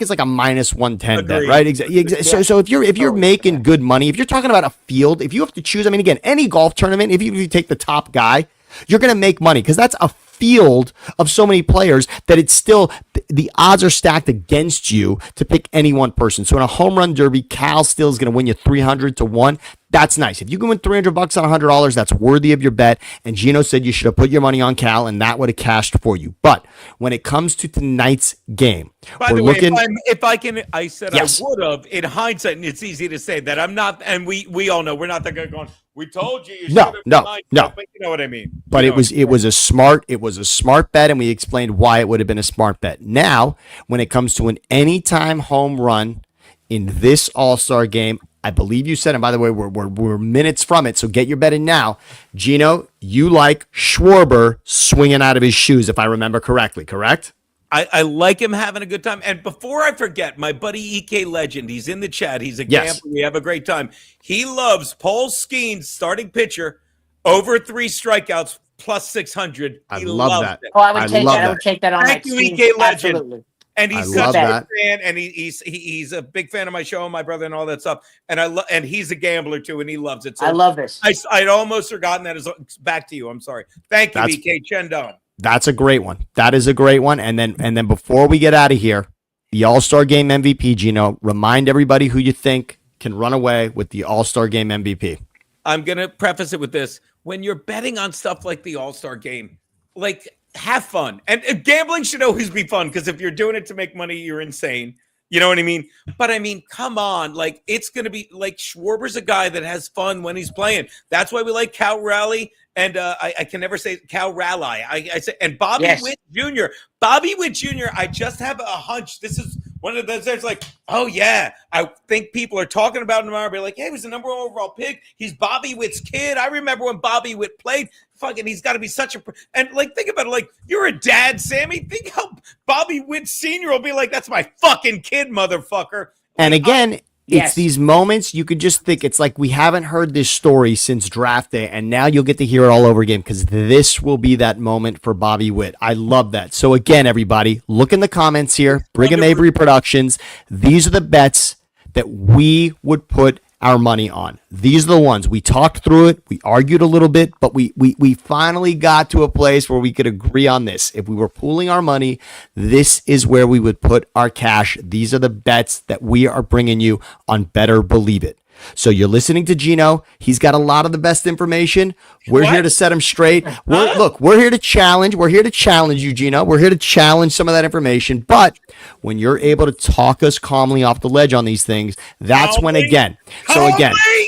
[SPEAKER 3] is like a minus 110 bet, right? Exactly. So if you're making good money, if you're talking about a field, if you have to choose, I mean, again, any golf tournament, if you take the top guy, you're going to make money because that's a field of so many players that it's still the odds are stacked against you to pick any one person. So in a home run derby, Cal still is going to win you 300 to 1. That's nice. If you can win $300 on $100, that's worthy of your bet. And Gino said you should have put your money on Cal, and that would have cashed for you. But when it comes to tonight's game,
[SPEAKER 2] by the way,
[SPEAKER 3] Yes.
[SPEAKER 2] I would have. In hindsight, and it's easy to say that I'm not, and we all know we're not that good going. We told you.
[SPEAKER 3] No.
[SPEAKER 2] But you know what I mean.
[SPEAKER 3] But it was a smart bet, and we explained why it would have been a smart bet. Now, when it comes to an anytime home run in this All-Star game, I believe you said, and by the way, we're minutes from it, so get your bet in now. Gino, you like Schwarber swinging out of his shoes, if I remember correctly, correct?
[SPEAKER 2] I like him having a good time. And before I forget, my buddy EK Legend, he's in the chat. He's a gambler. We have a great time. He loves Paul Skeens, starting pitcher, over 3 strikeouts plus 600.
[SPEAKER 3] I love that.
[SPEAKER 1] Oh, I would take that on.
[SPEAKER 2] Thank you, EK Legend.
[SPEAKER 1] Absolutely.
[SPEAKER 2] And he's such a fan, and he's a big fan of my show and my brother and all that stuff. And and he's a gambler too, and he loves it. So
[SPEAKER 1] I love this.
[SPEAKER 2] I'd almost forgotten that. Back to you. I'm sorry. Thank you, EK Chendon.
[SPEAKER 3] That's a great one. That is a great one. And then before we get out of here, the All-Star Game MVP, Gino, remind everybody who you think can run away with the All-Star Game MVP.
[SPEAKER 2] I'm gonna preface it with this: when you're betting on stuff like the All-Star Game, like, have fun. And gambling should always be fun, because if you're doing it to make money, you're insane. You know what I mean? But I mean, come on. Like, it's going to be like Schwarber's a guy that has fun when he's playing. That's why we like Cal Raleigh. And I can never say Cal Raleigh. I say, and Bobby Witt Jr. Bobby Witt Jr., I just have a hunch. This is one of those that's like, oh, yeah. I think people are talking about him tomorrow. Be like, hey, he was the number 1 overall pick. He's Bobby Witt's kid. I remember when Bobby Witt played. Fucking, he's got to be such a – and, like, think about it. Like, you're a dad, Sammy. Think how Bobby Witt Sr. will be like, that's my fucking kid, motherfucker.
[SPEAKER 3] And again – it's these moments you could just think it's like we haven't heard this story since draft day, and now you'll get to hear it all over again because this will be that moment for Bobby Witt. I love that. So again, everybody, look in the comments here. Brigham Avery Productions. These are the bets that we would put our money on. These are the ones. We talked through it. We argued a little bit, but we finally got to a place where we could agree on this. If we were pooling our money, this is where we would put our cash. These are the bets that we are bringing you on Better Believe It. So you're listening to Gino. He's got a lot of the best information. We're here to set him straight. We're here to challenge. We're here to challenge you, Gino. We're here to challenge some of that information. But when you're able to talk us calmly off the ledge on these things, that's when again.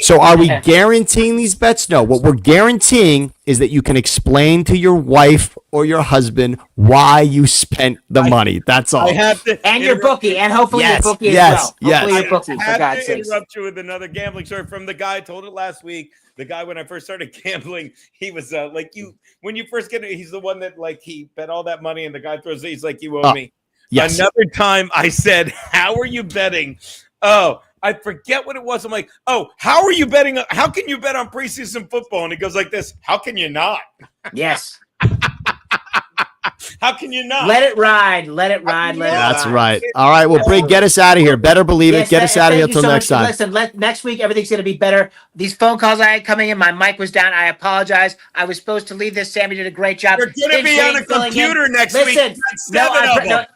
[SPEAKER 3] So are we guaranteeing these bets? No. What we're guaranteeing is that you can explain to your wife or your husband why you spent the money. That's all.
[SPEAKER 1] And your bookie, and hopefully your bookie as well. Hopefully your bookie, for God's sake.
[SPEAKER 2] Interrupt you with another gambling story from the guy. I told it last week. The guy, when I first started gambling, he was like you. When you first get it, he's the one that like he bet all that money, and the guy throws it. He's like, "You owe me."
[SPEAKER 3] Yes.
[SPEAKER 2] Another time, I said, "How are you betting?" Oh, I forget what it was. I'm like, "Oh, how are you betting? How can you bet on preseason football?" And he goes like this: "How can you not?"
[SPEAKER 1] Yes.
[SPEAKER 2] How can you not?
[SPEAKER 1] Let it ride. Let it ride. Let it ride.
[SPEAKER 3] That's right. All right. Well, Brig, get us out of here. Better believe it.
[SPEAKER 1] Yes,
[SPEAKER 3] Get us out of here
[SPEAKER 1] thank you
[SPEAKER 3] until
[SPEAKER 1] so
[SPEAKER 3] next
[SPEAKER 1] much.
[SPEAKER 3] time.
[SPEAKER 1] Listen, next week everything's going to be better. These phone calls I had coming in, my mic was down. I apologize. I was supposed to leave this. Sammy did a great job.
[SPEAKER 2] You're going to be on a computer next week.
[SPEAKER 1] Listen,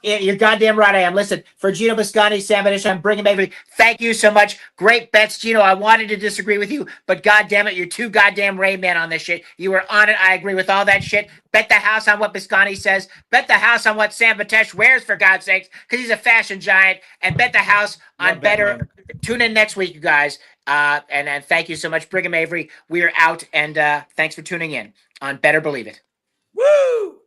[SPEAKER 1] you're goddamn right I am. Listen, for Gino Biscotti, Sam Edition, I'm bringing baby. Thank you so much. Great bets, Gino. I wanted to disagree with you, but goddamn it, you're too goddamn Rain Man on this shit. You were on it. I agree with all that shit. Bet the house on what Biscotti says. Bet the house on what Sam Vitesh wears, for God's sakes, because he's a fashion giant. And bet the house on better. Tune in next week, you guys. And thank you so much, Brigham Avery. We are out, and thanks for tuning in on Better Believe It.
[SPEAKER 2] Woo!